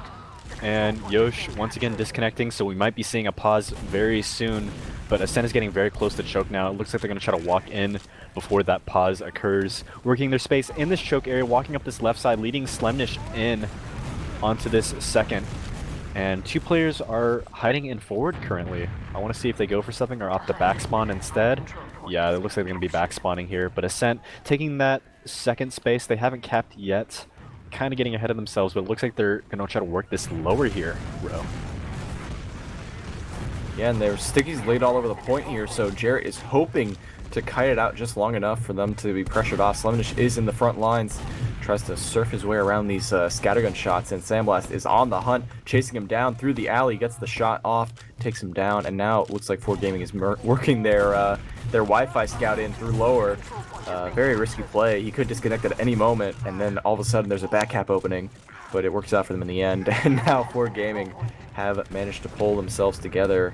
And Yosh once again disconnecting, so we might be seeing a pause very soon. But Ascent is getting very close to choke now. It looks like they're going to try to walk in before that pause occurs. Working their space in this choke area, walking up this left side, leading Slemnish in onto this second. And 2 players are hiding in forward currently. I want to see if they go for something or opt to back spawn instead. Yeah, it looks like they're going to be back spawning here. But Ascent taking that second space, they haven't capped yet. Kind of getting ahead of themselves, but it looks like they're going to try to work this lower here, row. Yeah, and there's stickies laid all over the point here, so Jarrett is hoping to kite it out just long enough for them to be pressured off. Slemnish is in the front lines, tries to surf his way around these scattergun shots, and Sandblast is on the hunt, chasing him down through the alley, gets the shot off, takes him down, and now it looks like Ford Gaming is working their Wi-Fi scout in through lower. Very risky play. He could disconnect at any moment, and then all of a sudden there's a back cap opening, but it works out for them in the end. And now Ford Gaming have managed to pull themselves together.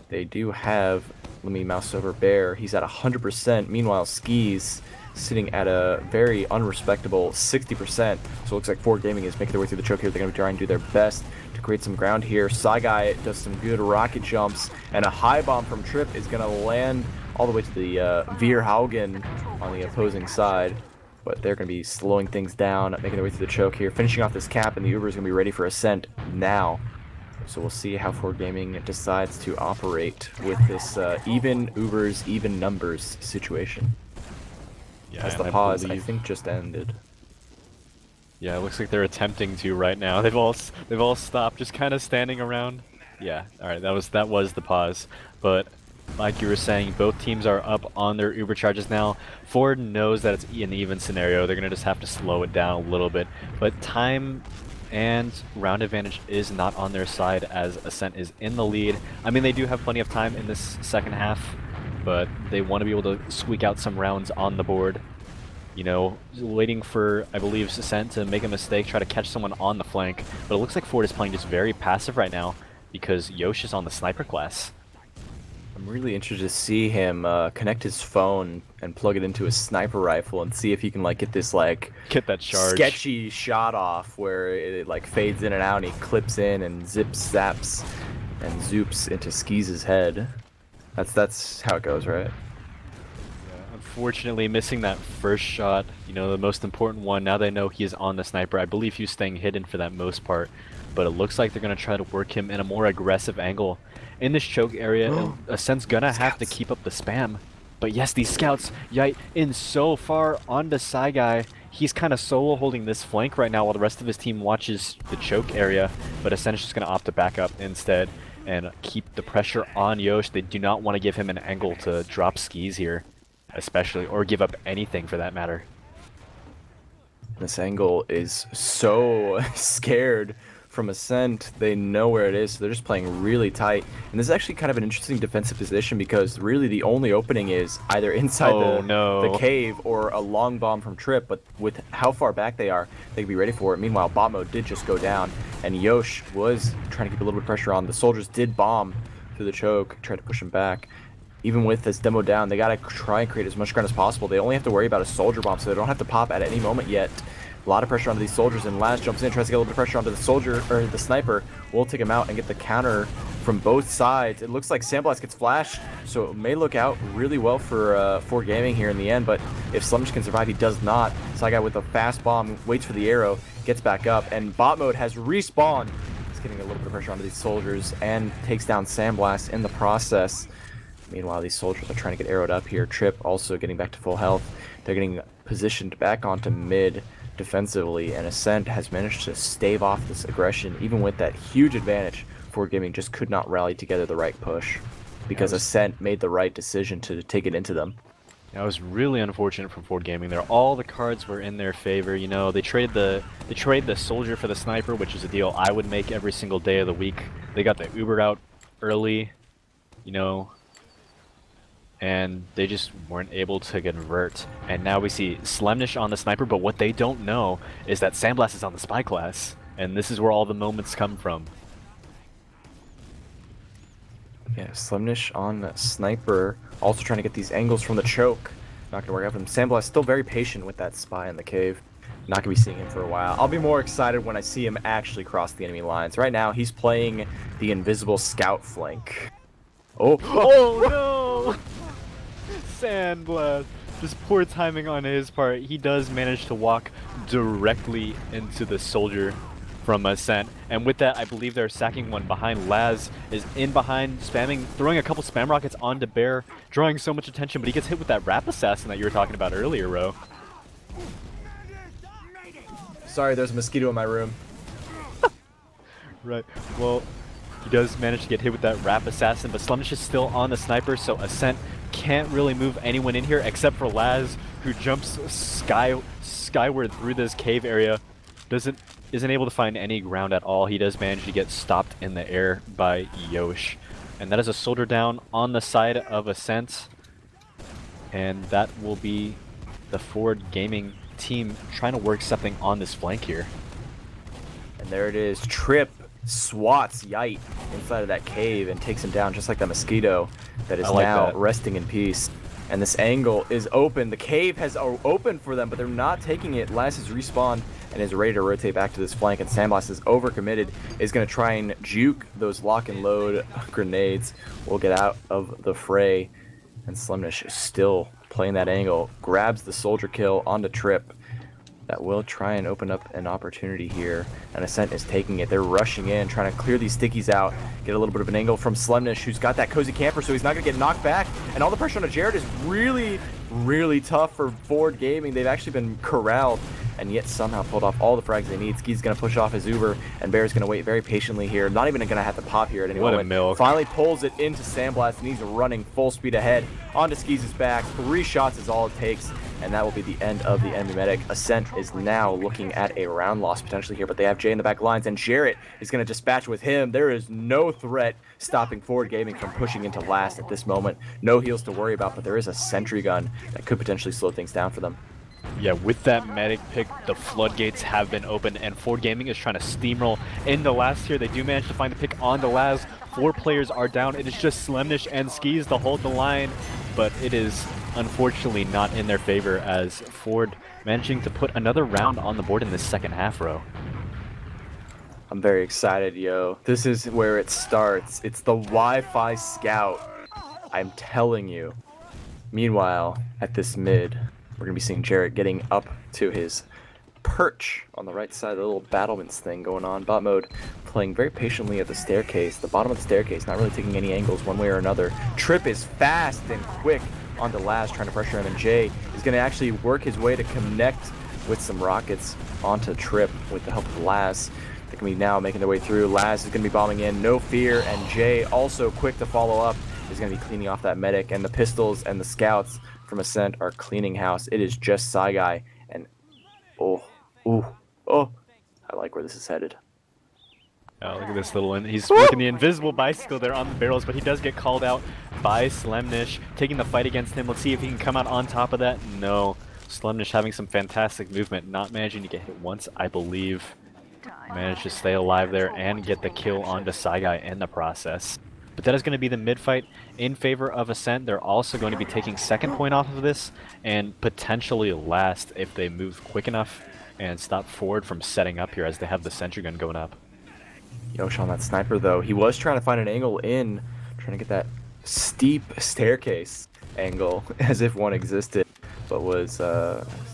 They do have, let me mouse over Bear, he's at 100%. Meanwhile, Skis sitting at a very unrespectable 60%. So it looks like Ford Gaming is making their way through the choke here. They're going to be trying to do their best to create some ground here. Guy does some good rocket jumps, and a high bomb from Trip is going to land all the way to the Veerhaugen on the opposing side. But they're going to be slowing things down, making their way through the choke here, finishing off this cap, and the Uber is going to be ready for Ascent now. So we'll see how Ford Gaming decides to operate with this even Ubers, even numbers situation. Yeah, as the pause, I think, just ended. Yeah, it looks like they're attempting to right now. They've all stopped, just kind of standing around. Yeah, all right, that was the pause. But like you were saying, both teams are up on their Uber charges now. Ford knows that it's an even scenario. They're gonna just have to slow it down a little bit. But time and round advantage is not on their side as Ascent is in the lead. I mean, they do have plenty of time in this second half, but they want to be able to squeak out some rounds on the board. You know, waiting for, I believe, Ascent to make a mistake, try to catch someone on the flank. But it looks like Ford is playing just very passive right now because Yosh is on the sniper class. I'm really interested to see him connect his phone and plug it into a sniper rifle and see if he can like get this like Get that charge. sketchy shot off where it like fades in and out and he clips in and zips, zaps, and zoops into Skeez's head. That's how it goes, right? Unfortunately, missing that first shot, you know, the most important one. Now they know he is on the sniper. I believe he was staying hidden for that most part, but it looks like they're going to try to work him in a more aggressive angle. In this choke area, Ascent's going to have to keep up the spam. But yes, these scouts, Yite, in so far onto Psy Guy. He's kind of solo holding this flank right now while the rest of his team watches the choke area, but Ascent is just going to opt to back up instead and keep the pressure on Yosh. They do not want to give him an angle to drop skis here, especially, or give up anything for that matter. This angle is so scared from Ascent. They know where it is, so they're just playing really tight. And this is actually kind of an interesting defensive position because really the only opening is either inside the cave or a long bomb from Trip, but with how far back they are, they can be ready for it. Meanwhile, bot mode did just go down, and Yosh was trying to keep a little bit of pressure on. The soldiers did bomb through the choke, tried to push him back. Even with this demo down, they gotta try and create as much ground as possible. They only have to worry about a soldier bomb, so they don't have to pop at any moment yet. A lot of pressure onto these soldiers, and Laz jumps in, tries to get a little bit of pressure onto the soldier, or the sniper. We'll take him out and get the counter from both sides. It looks like Sandblast gets flashed, so it may look out really well for Ford Gaming here in the end, but if Slummish can survive, he does not. Psy with a fast bomb, waits for the arrow, gets back up, and bot mode has respawned. He's getting a little bit of pressure onto these soldiers, and takes down Sandblast in the process. Meanwhile, these soldiers are trying to get arrowed up here. Trip also getting back to full health. They're getting positioned back onto mid defensively, and Ascent has managed to stave off this aggression. Even with that huge advantage, Ford Gaming just could not rally together the right push because Ascent made the right decision to take it into them. That was really unfortunate from Ford Gaming there. All the cards were in their favor. You know, they trade the soldier for the sniper, which is a deal I would make every single day of the week. They got the Uber out early, you know, and they just weren't able to convert. And now we see Slemnish on the sniper, but what they don't know is that Sandblast is on the spy class, and this is where all the moments come from. Yeah, Slemnish on sniper, also trying to get these angles from the choke. Not gonna work out for him. Sandblast still very patient with that spy in the cave. Not gonna be seeing him for a while. I'll be more excited when I see him actually cross the enemy lines. Right now, he's playing the invisible scout flank. Oh, oh no! Sandblast. Just poor timing on his part. He does manage to walk directly into the soldier from Ascent. And with that, I believe they're sacking one behind. Laz is in behind, spamming, throwing a couple spam rockets onto Bear, drawing so much attention, but he gets hit with that Rap Assassin that you were talking about earlier, Ro. Sorry, there's a mosquito in my room. Right. Well, he does manage to get hit with that Rap Assassin, but Slummish is still on the sniper, so Ascent can't really move anyone in here except for Laz, who jumps skyward through this cave area. Isn't able to find any ground at all. He does manage to get stopped in the air by Yosh. And that is a soldier down on the side of Ascent. And that will be the Ford Gaming team trying to work something on this flank here. And there it is. Trip swats Yite inside of that cave and takes him down just like that mosquito that is now resting in peace. And this angle is open. The cave has opened for them, but they're not taking it. Laz has respawned and is ready to rotate back to this flank, and Sandblast is overcommitted, is going to try and juke those lock and load grenades. We'll get out of the fray, and Slemnish is still playing that angle, grabs the soldier kill onto Trip. That will try and open up an opportunity here, and Ascent is taking it. They're rushing in, trying to clear these stickies out, get a little bit of an angle from Slemnish, who's got that cozy camper, so he's not going to get knocked back, and all the pressure on Jared is really, really tough for Ford Gaming. They've actually been corralled, and yet somehow pulled off all the frags they need. Ski's going to push off his Uber, and Bear's going to wait very patiently here. Not even going to have to pop here at any moment. What a milk. Finally pulls it into Sandblast, and he's running full speed ahead onto Ski's back. 3 shots is all it takes, and that will be the end of the enemy medic. Ascent is now looking at a round loss potentially here, but they have Jay in the back lines, and Jarrett is going to dispatch with him. There is no threat stopping Ford Gaming from pushing into last at this moment. No heals to worry about, but there is a sentry gun that could potentially slow things down for them. Yeah, with that medic pick, the floodgates have been opened, and Ford Gaming is trying to steamroll in the last tier. They do manage to find the pick on the Laz. 4 players are down. It is just Slemnish and Skis to hold the line, but it is unfortunately not in their favor as Ford managing to put another round on the board in this second half row. I'm very excited, yo. This is where it starts. It's the Wi-Fi Scout. I'm telling you. Meanwhile, at this mid, we're going to be seeing Jarrett getting up to his perch on the right side, the little battlements thing going on. Bot mode playing very patiently at the staircase, the bottom of the staircase, not really taking any angles one way or another. Trip is fast and quick onto Laz, trying to pressure him, and Jay is going to actually work his way to connect with some rockets onto Trip with the help of Laz. They're going to be now making their way through. Laz is going to be bombing in, no fear, and Jay also quick to follow up. Is going to be cleaning off that medic, and the pistols and the scouts from Ascent are cleaning house. It is just Saigai, and oh, I like where this is headed. Oh, look at this little one. He's working the invisible bicycle there on the barrels, but he does get called out by Slemnish, taking the fight against him. Let's see if he can come out on top of that. No. Slemnish having some fantastic movement, not managing to get hit once, I believe. Managed to stay alive there and get the kill onto Saigai in the process. But that is going to be the mid fight in favor of Ascent. They're also going to be taking second point off of this and potentially last if they move quick enough and stop Ford from setting up here as they have the sentry gun going up. Yosh on that sniper though, he was trying to find an angle in, trying to get that steep staircase angle as if one existed, but was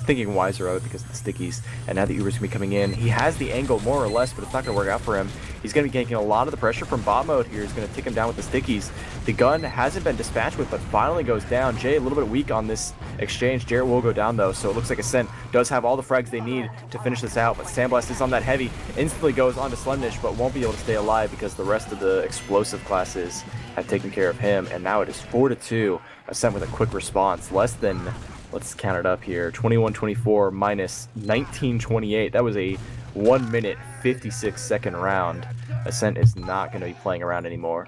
thinking wiser of it because of the stickies. And now the Uber's gonna be coming in. He has the angle more or less, but it's not gonna work out for him. He's gonna be taking a lot of the pressure from bot mode here. He's gonna tick him down with the stickies. The gun hasn't been dispatched with, but finally goes down. Jay a little bit weak on this exchange. Jarrett will go down though, so it looks like Ascent does have all the frags they need to finish this out. But Sandblast is on that heavy, instantly goes onto Slemnish, but won't be able to stay alive because the rest of the explosive classes have taken care of him. And now it is 4-2. Ascent with a quick response, less than, let's count it up here, 21-24 minus 19-28. That was a 1 minute 56 second round. Ascent is not going to be playing around anymore.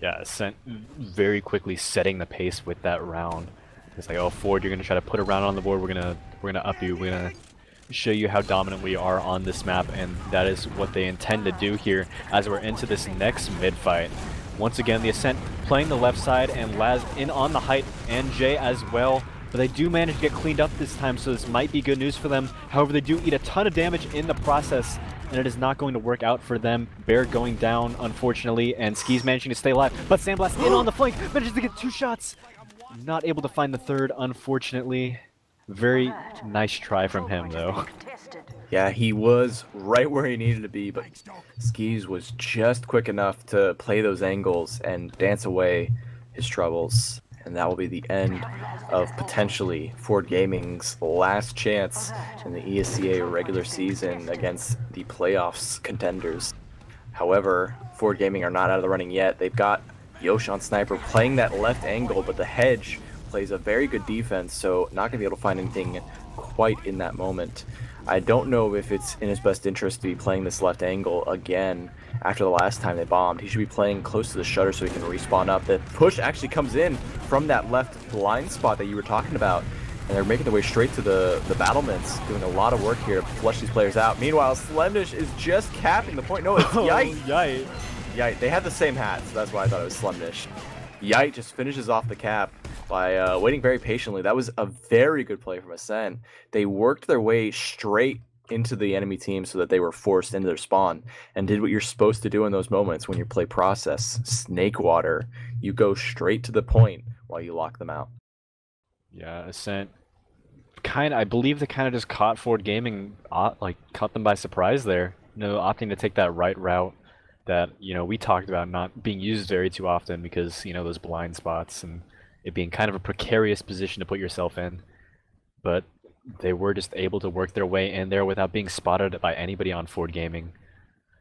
Yeah, Ascent very quickly setting the pace with that round. It's like, oh, Ford, you're gonna try to put a round on the board. We're gonna up you. We're gonna show you how dominant we are on this map, and that is what they intend to do here as we're into this next mid fight. Once again, the Ascent playing the left side, and Laz in on the height, and Jay as well. But they do manage to get cleaned up this time, so this might be good news for them. However, they do eat a ton of damage in the process, and it is not going to work out for them. Bear going down, unfortunately, and Skis managing to stay alive. But Sandblast in on the flank, manages to get 2 shots. Not able to find the third, unfortunately. Very nice try from him, though. Yeah, he was right where he needed to be, but Skis was just quick enough to play those angles and dance away his troubles. And that will be the end of potentially Ford Gaming's last chance in the ESEA regular season against the playoffs contenders. However, Ford Gaming are not out of the running yet. They've got Yosh on sniper playing that left angle, but the hedge plays a very good defense, so not going to be able to find anything quite in that moment. I don't know if it's in his best interest to be playing this left angle again after the last time they bombed. He should be playing close to the shutter so he can respawn up. The push actually comes in from that left blind spot that you were talking about, and they're making their way straight to the battlements, doing a lot of work here to flush these players out. Meanwhile, Slemnish is just capping the point. No, it's Yite. Yite. Yite. They had the same hats, so that's why I thought it was Slemnish. Yite just finishes off the cap by waiting very patiently. That was a very good play from Ascent. They worked their way straight into the enemy team so that they were forced into their spawn and did what you're supposed to do in those moments when you play process. Snake water. You go straight to the point while you lock them out. Yeah, Ascent I believe they kind of just caught Ford Gaming, caught them by surprise there. Opting to take that right route that, we talked about not being used very too often because, those blind spots and it being kind of a precarious position to put yourself in. But they were just able to work their way in there without being spotted by anybody on Ford Gaming.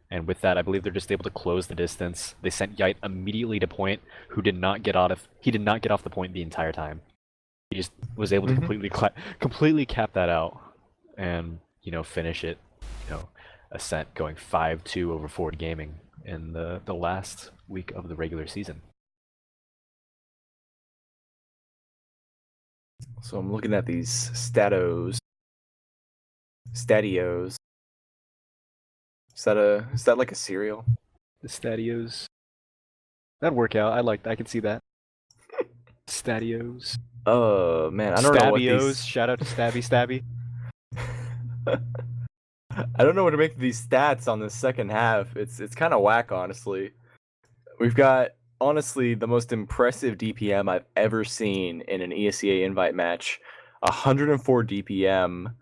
And with that, I believe they're just able to close the distance. They sent Yite immediately to point, who did not get off the point the entire time. He just was able to completely cap that out and, finish it. Ascent going 5-2 over Ford Gaming in the last week of the regular season. So I'm looking at these statos. Stadios. Is that like a cereal? The Stadios. That'd work out. I could see that. Stadios. Oh man, I don't know what Stabios. these. Shout out to Stabby Stabby. I don't know what to make of these stats on the second half. It's kind of whack, honestly. We've got honestly the most impressive DPM I've ever seen in an ESEA invite match. 104 DPM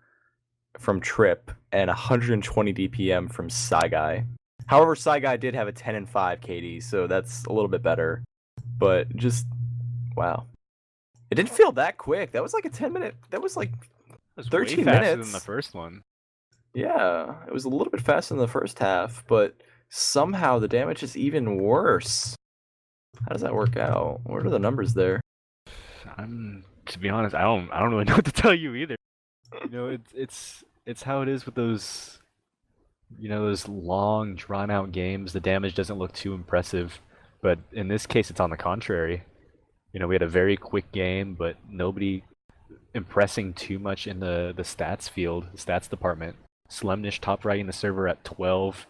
from Trip and 120 DPM from Saigai. However, Saigai did have a 10 and 5 KD, so that's a little bit better. But just wow. It didn't feel that quick. That was like a 10-minute. That was like That was 13 way faster minutes. than the first one. Yeah, it was a little bit faster in the first half, but somehow the damage is even worse. How does that work out? What are the numbers there? To be honest, I don't really know what to tell you either. You know, it's how it is with those, you know, those long drawn out games. The damage doesn't look too impressive, but in this case, it's on the contrary. You know, we had a very quick game, but nobody impressing too much in the stats field, the stats department. Slemnish top right in the server at 12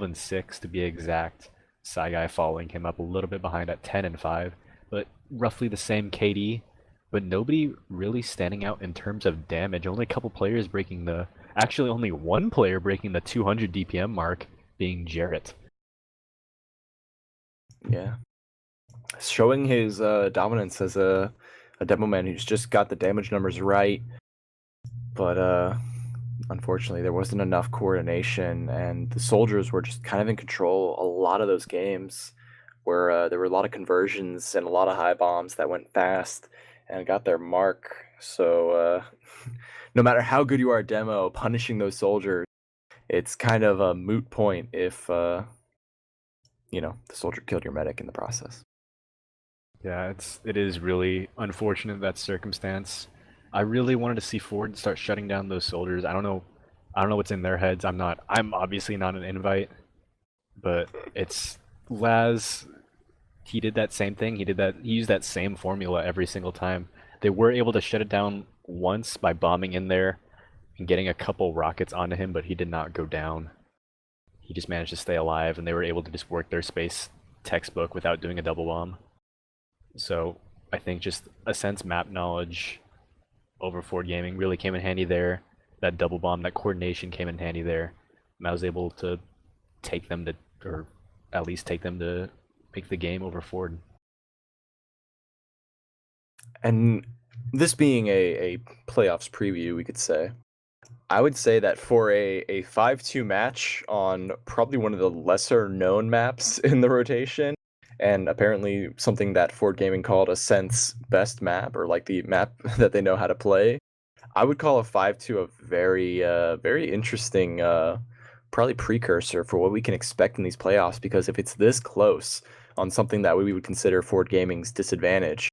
and 6 to be exact. Saigai following him up a little bit behind at 10 and 5, but roughly the same KD. But nobody really standing out in terms of damage. Only a couple players breaking the, actually only one player breaking the 200 DPM mark, being Jarrett. Yeah. Showing his dominance as a demo man who's just got the damage numbers right. But unfortunately, there wasn't enough coordination, and the soldiers were just kind of in control a lot of those games where there were a lot of conversions and a lot of high bombs that went fast and got their mark. So no matter how good you are at demo, punishing those soldiers, it's kind of a moot point if you know, the soldier killed your medic in the process. Yeah, it is really unfortunate that circumstance. I really wanted to see Ford start shutting down those soldiers. I don't know what's in their heads. I'm obviously not an invite, but it's Laz. He did that same thing. He used that same formula every single time. They were able to shut it down once by bombing in there and getting a couple rockets onto him, but he did not go down. He just managed to stay alive, and they were able to just work their space textbook without doing a double bomb. So I think just Ascent's map knowledge over Ford Gaming really came in handy there. That double bomb, that coordination came in handy there. And I was able to take them to, or at least take them to make the game over Ford. And this being a playoffs preview, we could say, I would say that for a 5-2 match on probably one of the lesser known maps in the rotation, and apparently something that Ford Gaming called Ascent's best map, or like the map that they know how to play, I would call a 5-2 a very interesting probably precursor for what we can expect in these playoffs, because if it's this close on something that we would consider Ford Gaming's disadvantage,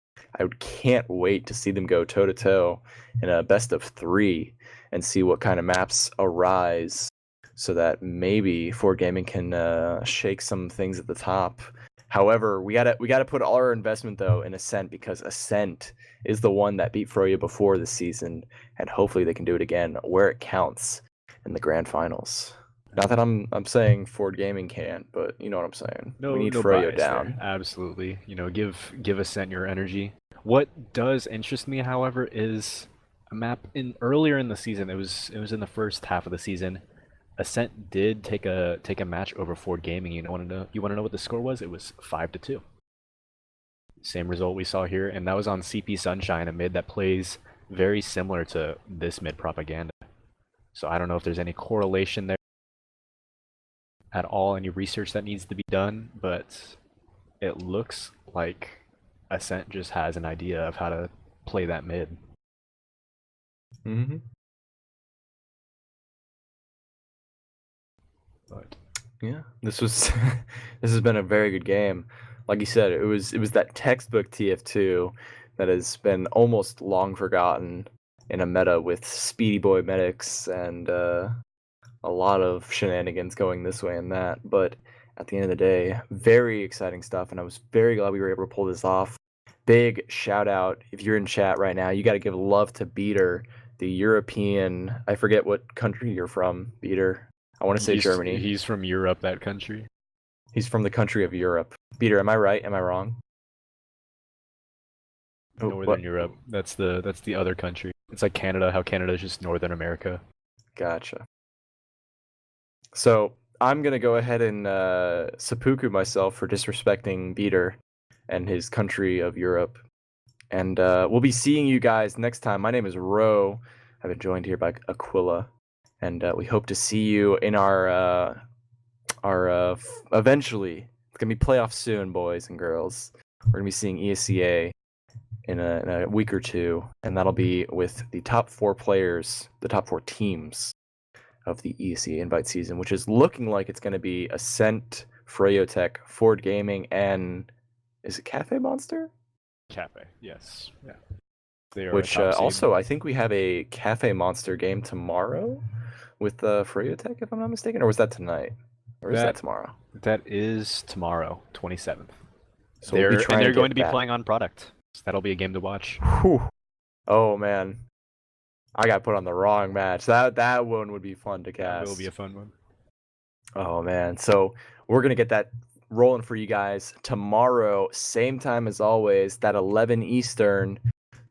can't wait to see them go toe to toe in a best of 3 and see what kind of maps arise, so that maybe Ford Gaming can shake some things at the top. However, we gotta put all our investment though in Ascent, because Ascent is the one that beat Froya before this season, and hopefully they can do it again where it counts in the grand finals. Not that I'm saying Ford Gaming can't, but you know what I'm saying. We need No Froyo bias down. there. Absolutely. You know, give Ascent your energy. What does interest me, however, is a map in earlier in the season. It was in the first half of the season. Ascent did take a match over Ford Gaming. You want to know what the score was? It was 5-2. Same result we saw here, and that was on CP Sunshine, a mid that plays very similar to this mid propaganda. So I don't know if there's any correlation there at all, any research that needs to be done, but it looks like Ascent just has an idea of how to play that mid. Mm-hmm. But yeah, this was this has been a very good game. Like you said, it was that textbook TF2 that has been almost long forgotten in a meta with speedy boy medics and a lot of shenanigans going this way and that. But at the end of the day, very exciting stuff, and I was very glad we were able to pull this off. Big shout out, if you're in chat right now, you got to give love to Beater the European. I forget what country you're from, Beater. I want to say Germany. He's from Europe, that country. He's from the country of Europe. Beater, am I right? Am I wrong? Oh, Northern what? Europe. That's the other country. It's like Canada, how Canada is just Northern America. Gotcha. So I'm gonna go ahead and seppuku myself for disrespecting Beater and his country of Europe. And we'll be seeing you guys next time. My name is Ro. I've been joined here by Aquila, and we hope to see you in our eventually. It's gonna be playoffs soon, boys and girls. We're gonna be seeing ESEA in a week or two, and that'll be with the top 4 players, the top 4 teams of the ESEA invite season, which is looking like it's gonna be Ascent, Freyotech, Ford Gaming, and is it Cafe Monster? Cafe, yes. Yeah. They are Which also, I think we have a Cafe Monster game tomorrow with Freyotech, if I'm not mistaken, or was that tonight? Or is that tomorrow? That is tomorrow, 27th. So they're going to be playing on product. So that'll be a game to watch. Whew. Oh man, I got put on the wrong match. That one would be fun to cast. That will be a fun one. Oh man, so we're gonna get that rolling for you guys tomorrow, same time as always, that 11 Eastern.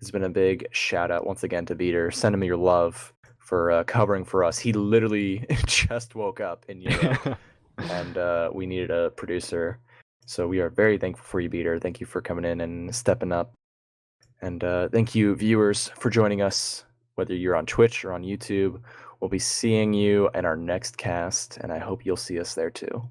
It's been a big shout out once again to Beater. Send him your love for covering for us. He literally just woke up in Europe, and we needed a producer. So we are very thankful for you, Beater. Thank you for coming in and stepping up. And thank you, viewers, for joining us, whether you're on Twitch or on YouTube. We'll be seeing you in our next cast, and I hope you'll see us there too.